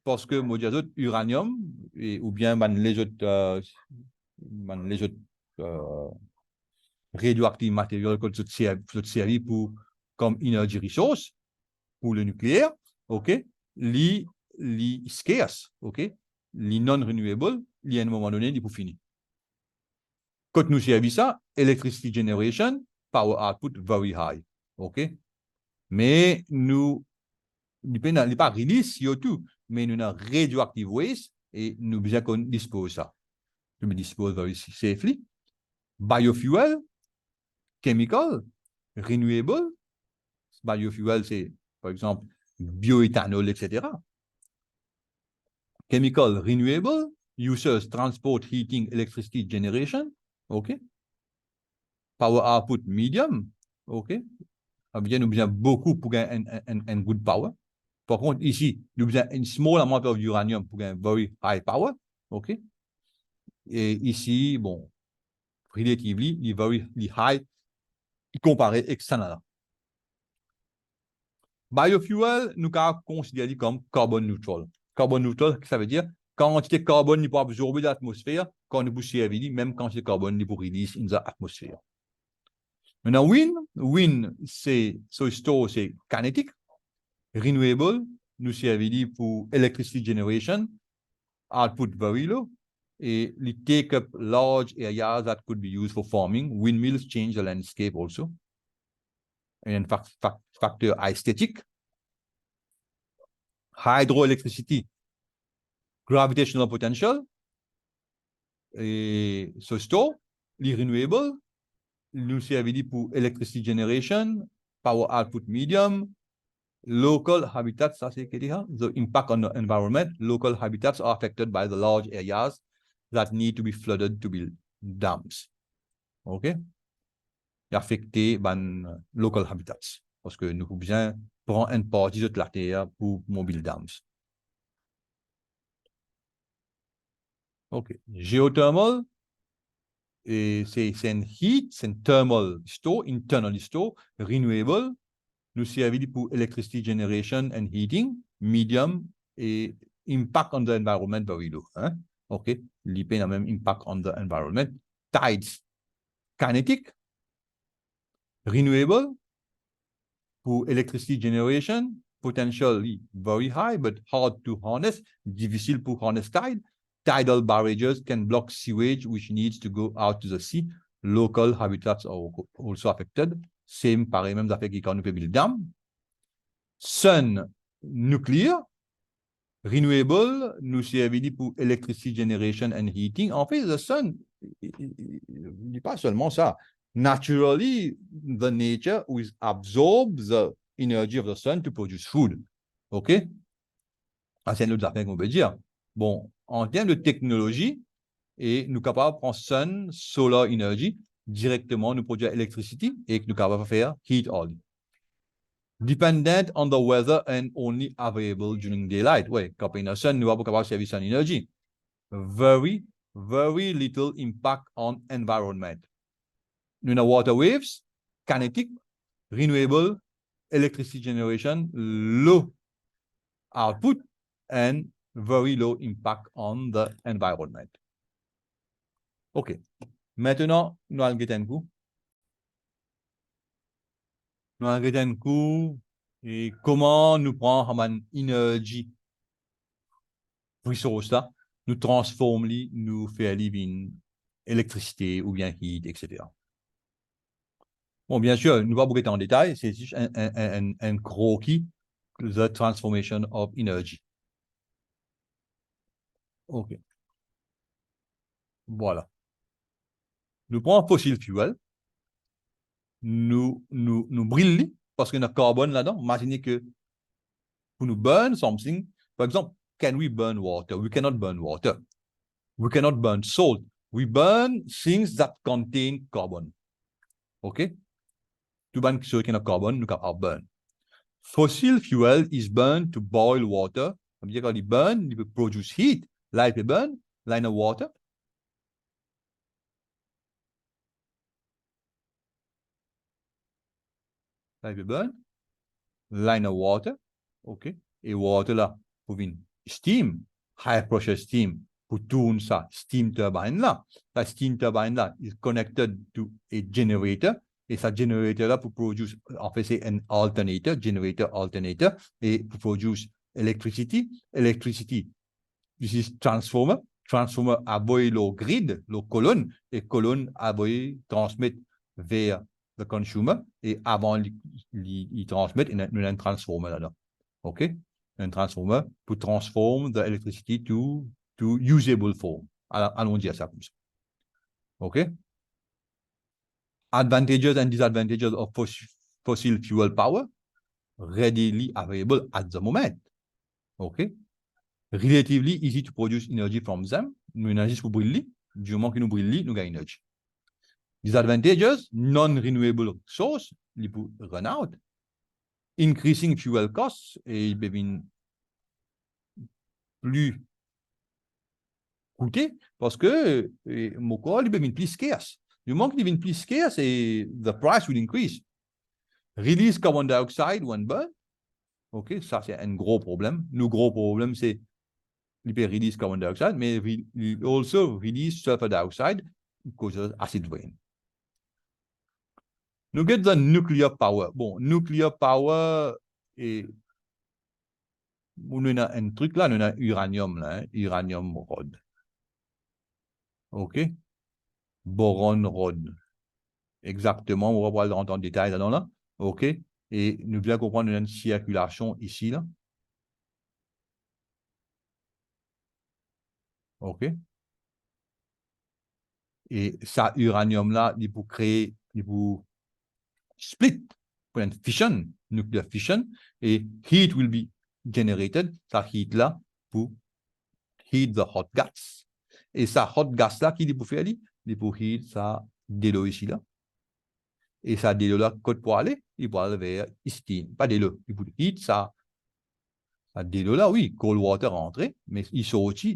parce que moi, j'ai uranium, ou bien les autres radioactifs matériels que sont servis comme energy resource pour le nucléaire, OK? Les scarce, OK? Les non-renewable, à un moment donné, il faut finir. Quand nous servons ça, electricity generation, power output very high, OK? Mais nous n'avons pas release CO2, mais nous avons radioactive waste et nous besoin qu'on dispose ça. Nous dispose very safely. Biofuel, chemical, renewable. Biofuel, c'est par exemple bioéthanol, etc. Chemical, renewable. Users, transport, heating, electricity generation. OK? Power output, medium. OK? Bien, nous besoin beaucoup pour gagner un good power. Par contre, ici, nous avons une small amount of uranium pour gagner very high power. OK? Et ici, bon, relatively, il very high comparé avec ça. Biofuel, nous avons considéré comme carbon neutral. Carbon neutral, ça veut dire quantité de carbone n'est pas absorbée dans l'atmosphère quand nous poussons à même quantité de carbone n'est pas release dans l'atmosphère. Maintenant, wind, c'est, so store, c'est kinetic. Renewable, nous servit pour electricity generation, output very low. Et it take up large areas that could be used for farming. Windmills change the landscape also. And factor aesthetic. Hydroelectricity, gravitational potential, et so store, les renewable, nous servent pour electricity generation, power output medium, local habitats, ça c'est the impact on the environment. Local habitats are affected by the large areas that need to be flooded to build dams. OK? Affecté par local habitats. Parce que nous avons besoin de prendre une partie de la terre pour mobile dams. OK. Geothermal, c'est un heat, c'est un thermal store, internal store, renewable. Nous servons pour electricity generation and heating, medium, et impact on the environment very low. Hein? OK. L'IP a même impact on the environment. Tides, kinetic, renewable, pour electricity generation, potentially very high, but hard to harness, difficile pour harness tide. Tidal barrages can block sewage, which needs to go out to the sea. Local habitats are also affected. Same, pareil, même affaires qui quand nous build dam. Sun, nuclear, renewable, nous servons pour electricity generation and heating. En fait, the sun, il dit pas seulement ça. Naturally, the nature absorbs the energy of the sun to produce food. OK? C'est une autre affaire qu'on peut dire. Bon, en termes de technologie, et nous sommes capables de prendre sun, solar energy, directement nous produire électricité et nous sommes capables de faire heat all. Dependent on the weather and only available during daylight. Oui, quand il y a sun, nous sommes capables de servir sun energy. Very, very little impact on environment. Nous avons water waves, kinetic, renewable, electricity generation, low output, and very low impact on the environment. OK. Maintenant, nous allons regarder un coup. Nous allons regarder un coup et comment nous prenons une énergie resource là, nous transformons, nous faisons une électricité ou bien heat, etc. Bon, bien sûr, nous ne allons pas beaucoup en détail, c'est juste un croquis, the transformation of energy. OK. Voilà. Nous prenons fossil fuel, nous brûlons parce qu'il y a carbone là-dedans. Imaginez que pour nous burn something, par exemple, can we burn water? We cannot burn water. We cannot burn salt. We burn things that contain carbon. OK? Tout burn ce qui a carbone, nous capable burn. Fossil fuel is burned to boil water. Ça veut dire qu'il burn, il peut produce heat. Là, il peut burn, là, il y a water. Là, il peut burn. Là, il y a water. OK? Et water là, pour une steam, high pressure steam, pour tourner ça, steam turbine là. La steam turbine là is connected to a generator. Et ça generator là pour produire, en fait, c'est un alternator, generator alternator, et pour produire electricity. Electricity, this is transformer. Transformer aboye le grid, le colonne, et colonne aboye transmettre vers le consumer, et avant il transmettre, il y a un transformer là-dedans. OK? Un transformer pour transformer the electricity to usable form. Allons dire ça comme ça. OK? Advantages and disadvantages of fossil fuel power readily available at the moment. OK? Relatively easy to produce energy from them. Nous énergie pour brûler. Du moment que nous brûlons, nous gagnons énergie. Disadvantages, non-renewable source, ils peuvent run out. Increasing fuel costs, et ils peuvent plus coûter parce que mon corps, il devient plus scarce. Du moment qu'il devient plus scarce, et the price will increase. Release carbon dioxide when burn. OK, ça, c'est un gros problème. Le gros problème, c'est il peut release carbon dioxide, mais il also release sulfur dioxide causes acid rain. Nous get the nuclear power. Bon, nuclear power, et nous avons un truc là, nous avons uranium là, uranium rod. OK? Boron rod. Exactement, on va pouvoir rentrer en détail là-dedans là. OK? Et nous bien comprendre une circulation ici là. OK? Et ça, uranium là, il peut créer, il peut split, pour une fission, nuclear fission, et heat will be generated. Ça heat là pour heat the hot gas. Et ça hot gas là, qui il peut faire, il peut heat ça de l'eau ici là. Et ça de l'eau là, côté pour aller, il peut aller vers steam, pas de l'eau, il peut heat ça. Ça de l'eau là, oui, cold water rentré, mais il sortit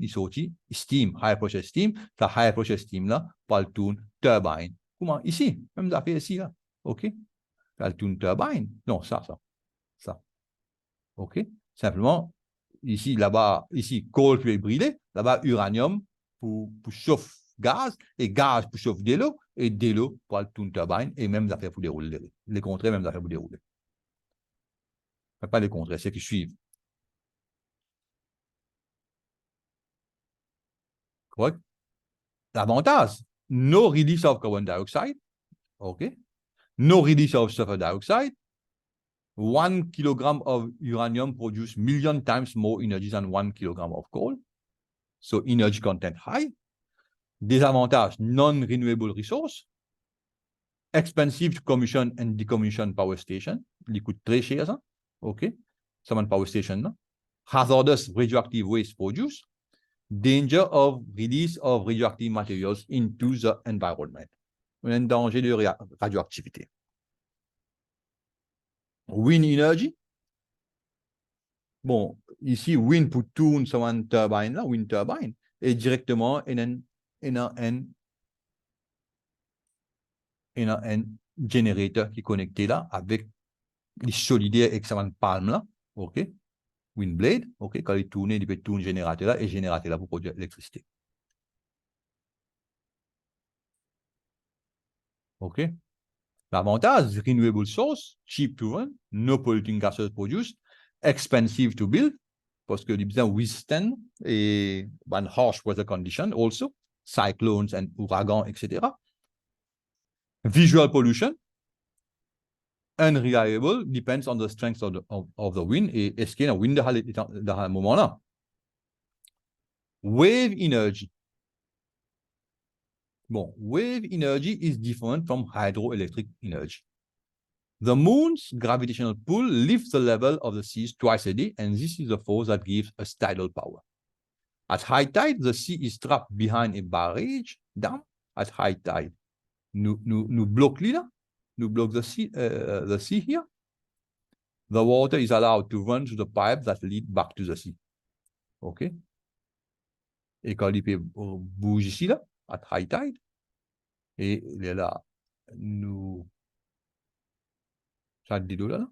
steam, high pressure steam. Ça high pressure steam là, par le tourne turbine. Comment? Ici, même affaire ici là. OK? Ça le tourne turbine. Non, ça. OK? Simplement, ici, là-bas, ici, coal peut brûler, là-bas, uranium pour chauffer gaz, et gaz pour chauffer de l'eau, et de l'eau pour le tourne turbine, et même affaires pour dérouler. Les contraires, même affaires pour dérouler. Pas les contraires, c'est qui suivent. Correct? L'avantage, no release of carbon dioxide, OK? No release of sulfur dioxide. 1 kilogram of uranium produce million times more energy than 1 kilogram of coal. So energy content high. Désavantage, non-renewable resource. Expensive to commission and decommission power station. Il coûte très cher, ça. OK? Some power station, non? Hazardous radioactive waste produce. Danger of release of radioactive materials into the environment. Un danger de radioactivité. Wind energy. Bon, ici, wind pour tourner sur une turbine, là, wind turbine, et directement, il y a un générateur qui est connecté là avec les solidaires avec sa palme là, OK? Wind blade, OK? Quand il tourne, il peut tourner générateur là et générateur là pour produire l'électricité. OK? L'avantage, renewable source, cheap to run, no polluting gases produced, expensive to build, parce que les besoin withstand et one harsh weather condition also, cyclones and ouragans, etc. Visual pollution, unreliable, depends on the strength of the wind. Et est-ce qu'il y a un wind dans un moment-là? Wave energy. Bon, wave energy is different from hydroelectric energy. The moon's gravitational pull lifts the level of the seas twice a day, and this is the force that gives us tidal power. At high tide, the sea is trapped behind a barrage dam. At high tide, nous bloquons là, nous bloquons the sea here. The water is allowed to run through the pipe that lead back to the sea. OK? Et quand il bouge ici, là, at high tide, et il est là, nous, ça de l'eau là,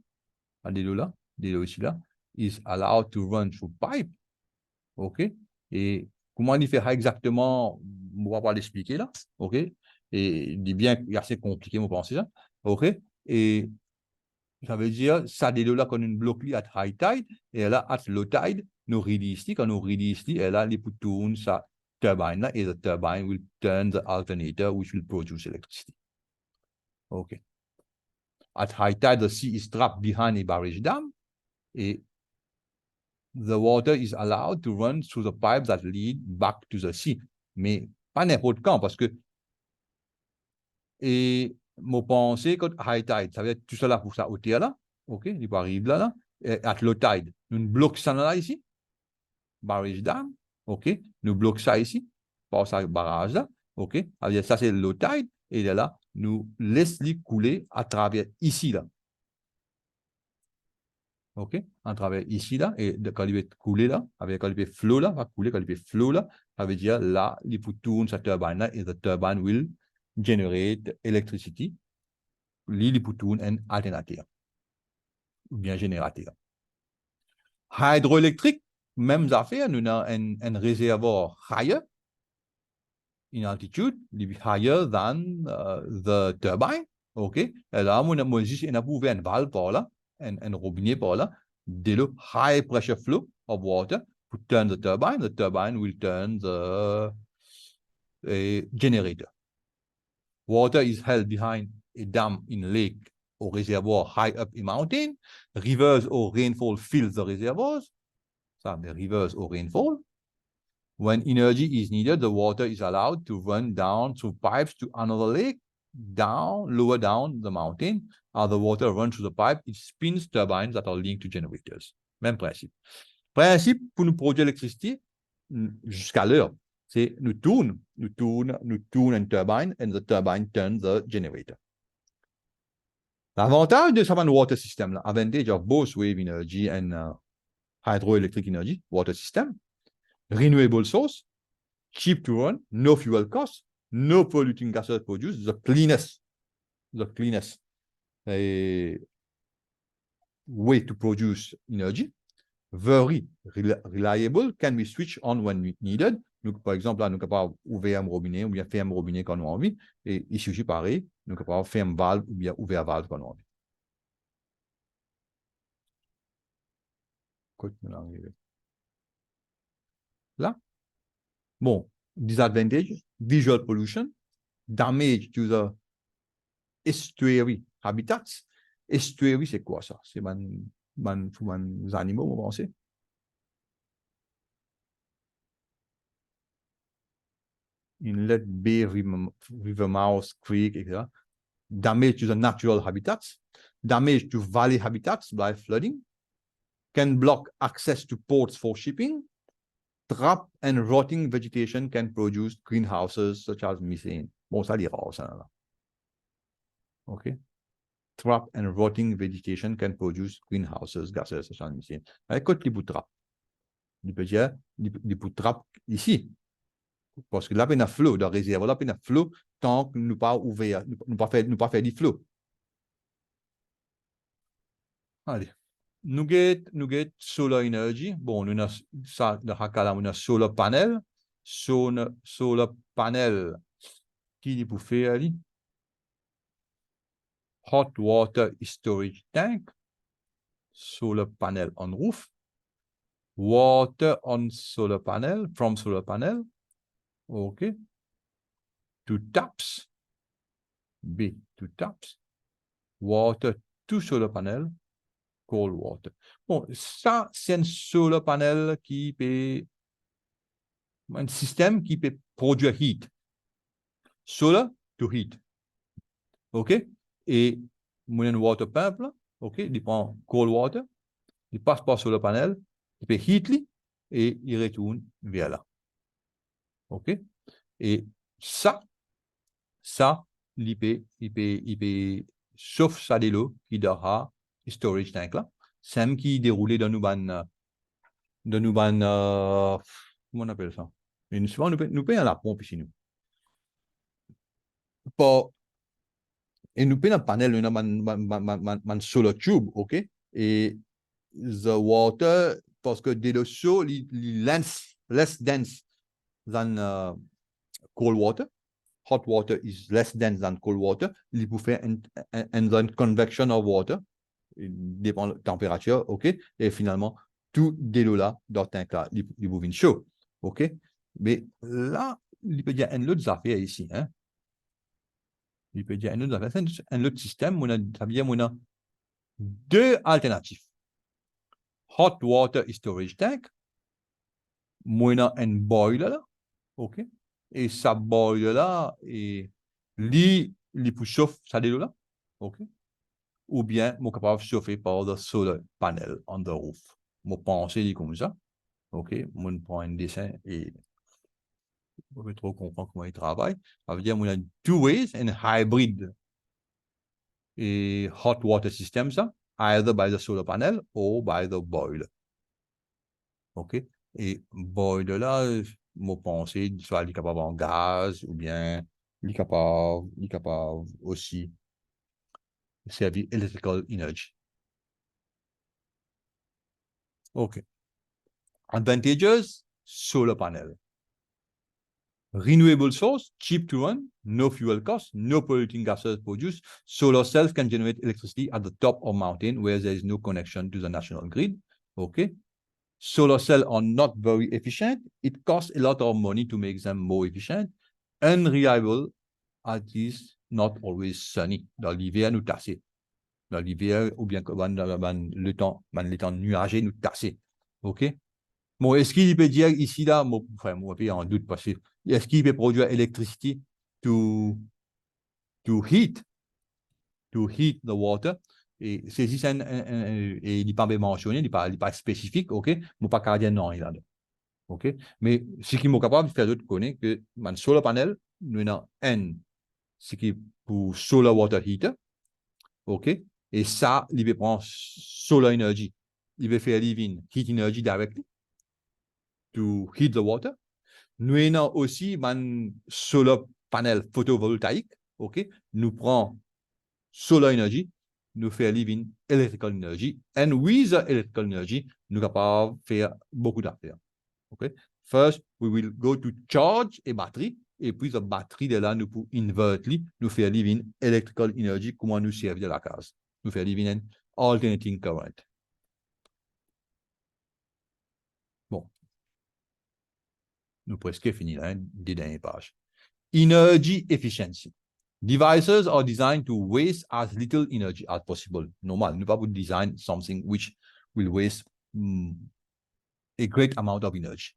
de l'eau ici là, is allowed to run through pipe. OK? Et comment il fait exactement, on va pas l'expliquer là. OK? Et il est bien assez compliqué, vous pensez ça. OK? Et ça veut dire, ça de l'eau là, qu'on bloque at high tide, et là, at low tide, nous release, quand nous release, et là, les tourne ça turbine là, et the turbine will turn the alternator, which will produce electricity. OK. At high tide, the sea is trapped behind a barrage dam, et the water is allowed to run through the pipes that lead back to the sea. Mais pas n'importe quand, parce que, et mon pensée, quand high tide, ça veut dire tout cela pour ça hauteur là, OK, il peut arriver là, et at low tide, nous bloquons ça là ici, barrage dam, OK, nous bloquons ça ici, par ça barrage là, OK, ça c'est low tide, et là, nous laissons couler à travers ici là. OK, à travers ici là, et quand il va couler là, avec quand il va flow là, va couler, quand il va flow là, ça veut dire là, il faut tourner sa turbine là, et the turbine will generate electricity. Il faut tourner un alternateur, ou bien générateur. Hydroélectrique, même affaire, nous avons un réservoir higher in altitude, higher than the turbine, OK? Et là, moi, juste, on a ouvert une valve par là, un robinet par là, de l'eau, high pressure flow of water, to turn the turbine will turn the generator. Water is held behind a dam in a lake or reservoir high up in mountain. Rivers or rainfall fills the reservoirs. So the rivers or rainfall. When energy is needed, the water is allowed to run down through pipes to another lake, lower down the mountain. As the water runs through the pipe, it spins turbines that are linked to generators. Même principe. Principe pour nous produire l'électricité jusqu'à l'heure. C'est nous tourne une turbine, and the turbine turns the generator. L'avantage de ce water system, là, advantage of both wave energy and hydroelectric energy, water system, renewable source, cheap to run, no fuel cost, no polluting gases produced, the cleanest way to produce energy, very reliable, can be switched on when needed. Donc, par exemple, là, nous sommes capables d'ouvrir un robinet ou bien fermer un robinet quand nous avons envie. Et il suffit pareil, nous sommes capables de fermer valve ou bien ouvrir valve quand nous avons envie. Là, bon, disadvantage, visual pollution, damage to the estuary habitats. Estuary, c'est quoi ça? C'est les animaux, vous pensez? Inlet, bay, river mouth, creek, etc. Damage to the natural habitats. Damage to valley habitats by flooding. Can block access to ports for shipping. Trap and rotting vegetation can produce greenhouses such as methane. Bon, ça dira ça là. OK? Trap and rotting vegetation can produce greenhouses, gases such as methane. Écoute les bouts de trap. Il peut dire les bouts de trap ici. Parce que là, il y a flot, dans la réserve, là, il y a flot tant que nous pas ouvert, nous pas faire du flot. Allez. Nous get solar energy. Bon, nous avons ça, dans le cas, on a solar panel. Solar panel qui est pour faire hot water storage tank. Solar panel on roof. Water on solar panel, from solar panel. OK. Two taps. B, two taps. Water to solar panel. Cold water. Bon, ça, c'est un solar panel qui peut, un système qui peut produire heat. Solar to heat. OK? Et mon water pump, là, OK, il prend cold water, il passe par solar panel, il peut heat et il retourne vers là. OK? Et ça, il peut, sauf ça de l'eau qui donnera storage tank là, c'est qui déroulé dans nous comment on appelle ça? Et souvent, nous payons la pompe ici, nous. Et nous payons un panel, nous avons solar tube, OK? Et the water, parce que de l'eau, less dense than cold water. Hot water is less dense than cold water. Il peut faire une convection of water. Il dépend de la température, OK? Et finalement, tout de l'eau là, dans un cas, il peut chaud, OK? Mais là, il peut y avoir une autre affaire ici, hein? Il peut y avoir une autre affaire, un autre système, ça veut dire qu'on a deux alternatives. Hot water storage tank, on a un boiler là, OK? Et ça boiler là, et il peut chauffer ça de l'eau là, OK? Ou bien, je suis capable de chauffer par le solar panel on the roof. Je pense comme ça. OK, je prends un dessin et je vais trop comprendre comment il travaille. Ça veut dire qu'on a two ways, un hybrid et hot water system, ça, either by the solar panel or by the boiler. OK, et boiler là, je pense soit il est capable en gaz ou bien il est capable aussi de servir electrical energy. OK. Advantages, solar panel. Renewable source, cheap to run, no fuel cost, no polluting gases produced. Solar cells can generate electricity at the top of mountain where there is no connection to the national grid. Okay. Solar cells are not very efficient. It costs a lot of money to make them more efficient. Unreliable, at least not always sunny. Dans l'hiver, nous tasser. Dans l'hiver, ou bien le temps nuagé, nous tasser. OK? Bon, est-ce qu'il peut dire ici, là, enfin, moi, en doute, parce que est-ce qu'il peut produire électricité to heat the water? Et c'est ici, et il n'est pas mentionné, il n'est pas spécifique, OK? Mais pas cardiaque, non, il a. OK? Mais ce qui est capable de faire d'autres connaître que mon solar panel, nous avons un, ce qui est pour solar water heater, OK? Et ça, il va prendre solar energy. Il va faire living heat energy directly to heat the water. Nous avons aussi un solar panel photovoltaïque, OK? Nous prend solar energy, nous fait living electrical energy, and with the electrical energy, nous sommes capables de faire beaucoup d'affaires. OK? First, we will go to charge a battery, et puis la batterie de là, nous pouvons invertly, nous faire living electrical energy, comment nous servir de la case. Nous faire living an alternating current. Bon. Nous presque fini là, des dernières pages. Energy efficiency. Devices are designed to waste as little energy as possible. Normal, nous ne pouvons pas design something which will waste a great amount of energy.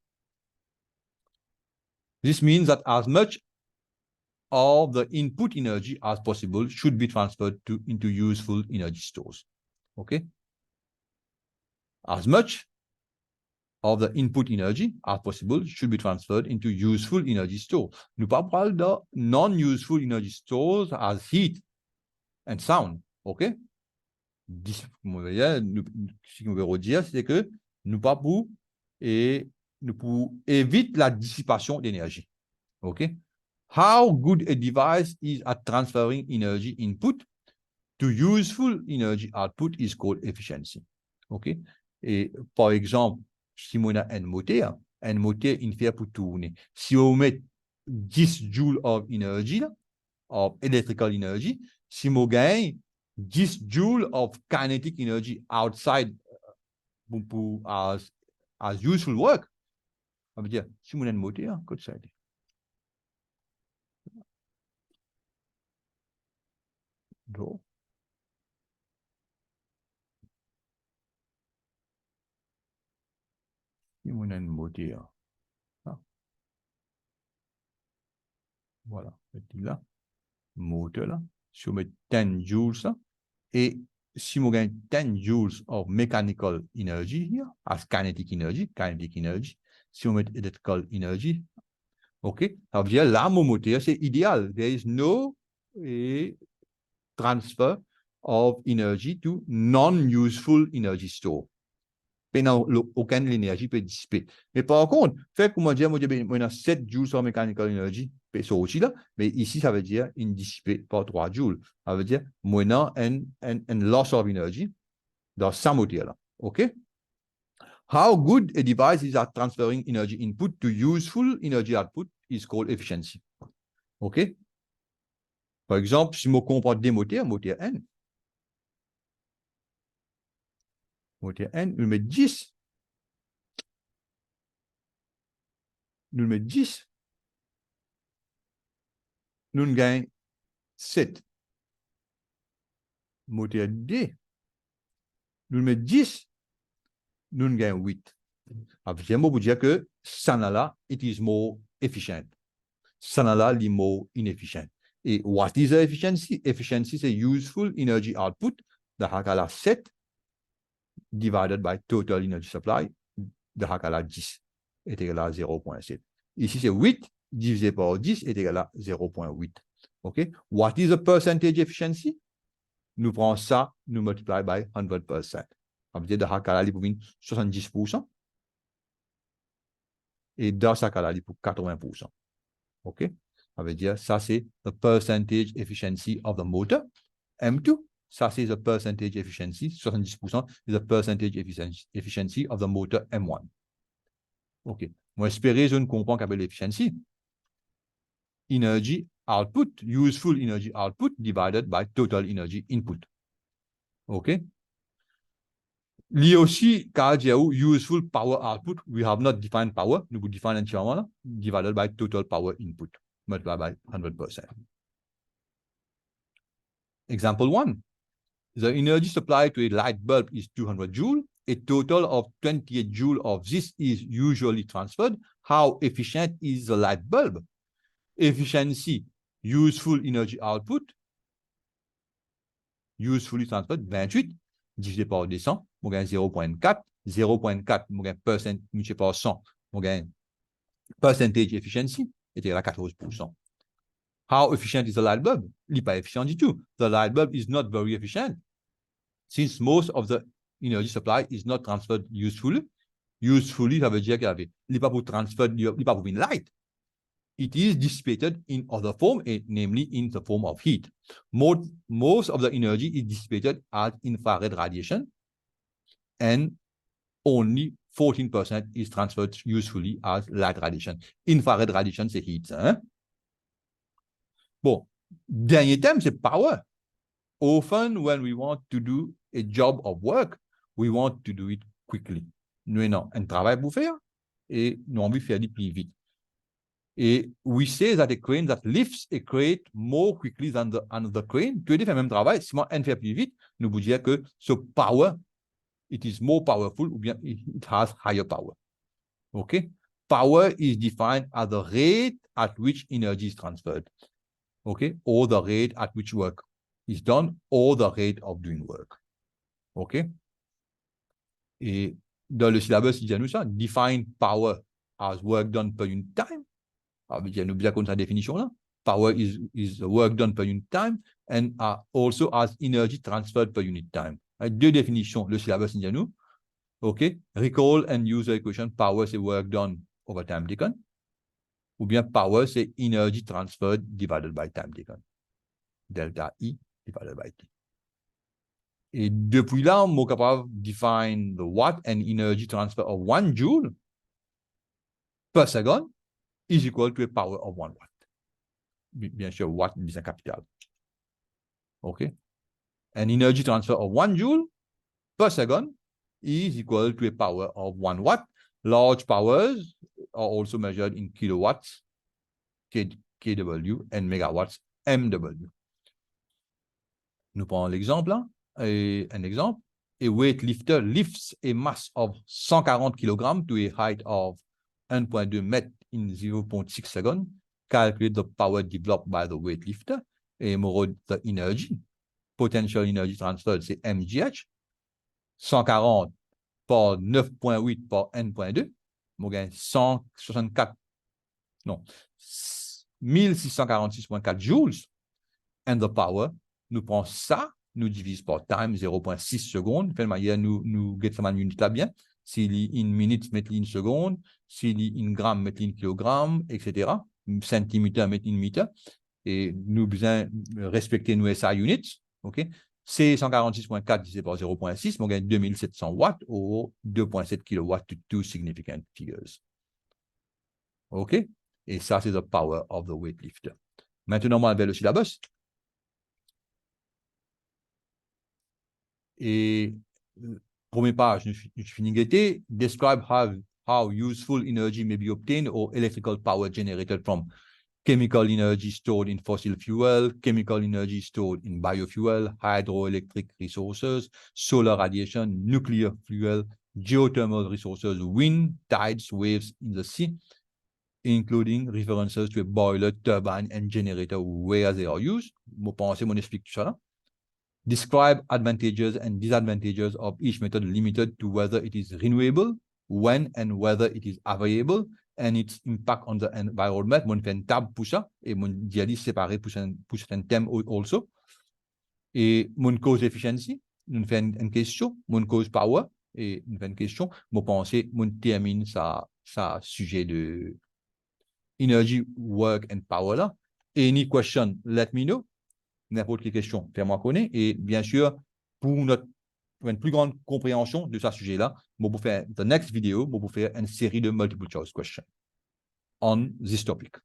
This means that as much of the input energy as possible should be transferred into useful energy stores. Okay? As much of the input energy as possible should be transferred into useful energy stores. Nous parlons de non-useful energy stores as heat and sound. OK? Ce qu'on veut dire, c'est que nous pas pour et nous pour éviter la dissipation d'énergie. OK? How good a device is at transferring energy input to useful energy output is called efficiency. OK? Et par exemple, si on a un moteur, il fait pour tourner. Si on met 10 joules of energy, of electrical energy, si on gagne 10 joules of kinetic energy outside as useful work, ça veut dire, si on a un moteur, qu'est-ce que ça dit? Donc, si on a un moteur, ah. Voilà, là, moteur là, si on met 10 joules, ça, et si on gagne 10 joules of mechanical energy here, as kinetic energy, si on met electrical energy, OK, ça veut dire là, mon moteur, c'est idéal. There is no transfer of energy to non-useful energy store. Aucune énergie peut dissiper. Mais par contre, fait comment dire, on a 7 joules of mechanical energy, c'est aussi là, mais ici, ça veut dire une dissipée par 3 joules. Ça veut dire on a un loss of energy dans sa moteur là. OK? How good a device is at transferring energy input to useful energy output is called efficiency. OK? Par exemple, si je compare des moteurs, moteur N, nous met 10. Nous met 10. Nous gagnons 7. Moteur D, nous met 10. Nous gagnons 8. Après, moi, vous dire que ça là, it is more efficient. Ça là, il est more inefficient. Et what is the efficiency? Efficiency, c'est useful energy output. De Hakala 7 divided by total energy supply. De Hakala 10 est égal à 0.7. Ici, c'est 8 divisé par 10 est égal à 0.8. OK? What is the percentage efficiency? Nous prenons ça, nous multiplions by 100%. Ça veut dire de Hakala, il pour 70%. Et dans ce cas-là, il pour 80%. OK? Ça veut dire, ça c'est the percentage efficiency of the motor. M2, ça c'est the percentage efficiency, 70%, is the percentage efficiency of the motor M1. OK. Moi, j'espère que je ne comprends qu'avec l'efficiency. energy output, useful energy output divided by total energy input. OK? Lié aussi, car useful power output, we have not defined power, nous define entièrement, divided by total power input, multiplied by 100%. Example 1. The energy supplied to a light bulb is 200 joule. A total of 28 joule of this is usually transferred. How efficient is the light bulb? Efficiency, useful energy output, usefully transferred, 28, divisé par 200, on gagne 0.4. 0.4, on gagne percent multiplié par 100, on gagne percentage efficiency, était à 14%. How efficient is the light bulb? Il n'est pas efficient du tout. The light bulb is not very efficient. Since most of the energy supply is not transferred usefully, ça veut dire qu'il n'est pas pour transfer, il n'est pas pour une light. It is dissipated in other form, namely in the form of heat. Most of the energy is dissipated as infrared radiation, and only 14% is transferred usefully as light radiation. Infrared radiation, c'est heat. Hein? Bon, dernier thème, c'est power. Often, when we want to do a job of work, we want to do it quickly. Nous avons un travail pour faire et nous avons envie de faire plus vite. Et we say that a crane that lifts a crate more quickly than another crane, tu as fait le même travail, si moi on fait plus vite, nous vous dire que ce power, it is more powerful ou bien it has higher power. Okay? Power is defined as the rate at which energy is transferred. Okay? Or the rate at which work is done, or the rate of doing work. OK? Et dans le syllabus, il dit à nous ça, define power as work done per unit time. Il y a nous bien comme sa définition là. Power is work done per unit time and also as energy transferred per unit time. Deux définitions, le syllabus il dit à nous. OK? Recall and use the equation power c'est work done over time taken. Ou bien power c'est energy transferred divided by time taken. Delta I divided by T. Et depuis là, on est capable de define the watt and energy transfer of 1 joule per second is equal to a power of 1 watt. Bien sûr, watt is un capital. OK? And energy transfer of 1 joule per second is equal to a power of 1 watt. Large powers are also measured in kilowatts, kW, and megawatts, MW. Nous prenons l'exemple là. Un exemple. A weightlifter lifts a mass of 140 kg to a height of 1.2 meters in 0.6 seconds. Calculate the power developed by the weightlifter. Et the energy. Potential energy transferred, c'est MGH. 140 par 9.8 par N.2. On gagne 164. Non. 1646.4 joules. And the power, nous prenons ça, nous divise par time 0.6 secondes. De manière, nous get ça unit là bien. S'il y a une minute, mettez une seconde. S'il y a une gramme, mettez une kilogramme, etc. Centimètre, mettez une mètre. Et nous besoin respecter nos SI units. OK? C'est 146.4 divisé par 0.6, on gagne 2700 watts ou 2.7 kilowatts to two significant figures. OK? Et ça, c'est the power of the weightlifter. Maintenant, on va vers le syllabus. Et première page, je finis l'été. Describe how useful energy may be obtained or electrical power generated from chemical energy stored in fossil fuel, chemical energy stored in biofuel, hydroelectric resources, solar radiation, nuclear fuel, geothermal resources, wind, tides, waves in the sea, including references to a boiler, turbine, and generator where they are used. Mon pensée, mon explique tout ça là. Describe advantages and disadvantages of each method limited to whether it is renewable, when and whether it is available, and its impact on the environment. Mon fait une table pour ça, et mon dialyse séparé pour certains thèmes also. Et mon cause efficiency, nous fait une question, mon cause power, et nous fait une question. Mon pensée, mon termine ça sujet de energy, work and power là. Any question, let me know. N'importe quelle question, fais-moi connaître. Et bien sûr, pour une plus grande compréhension de ce sujet-là, je vais faire the next video, je vais faire une série de multiple choice questions on this topic.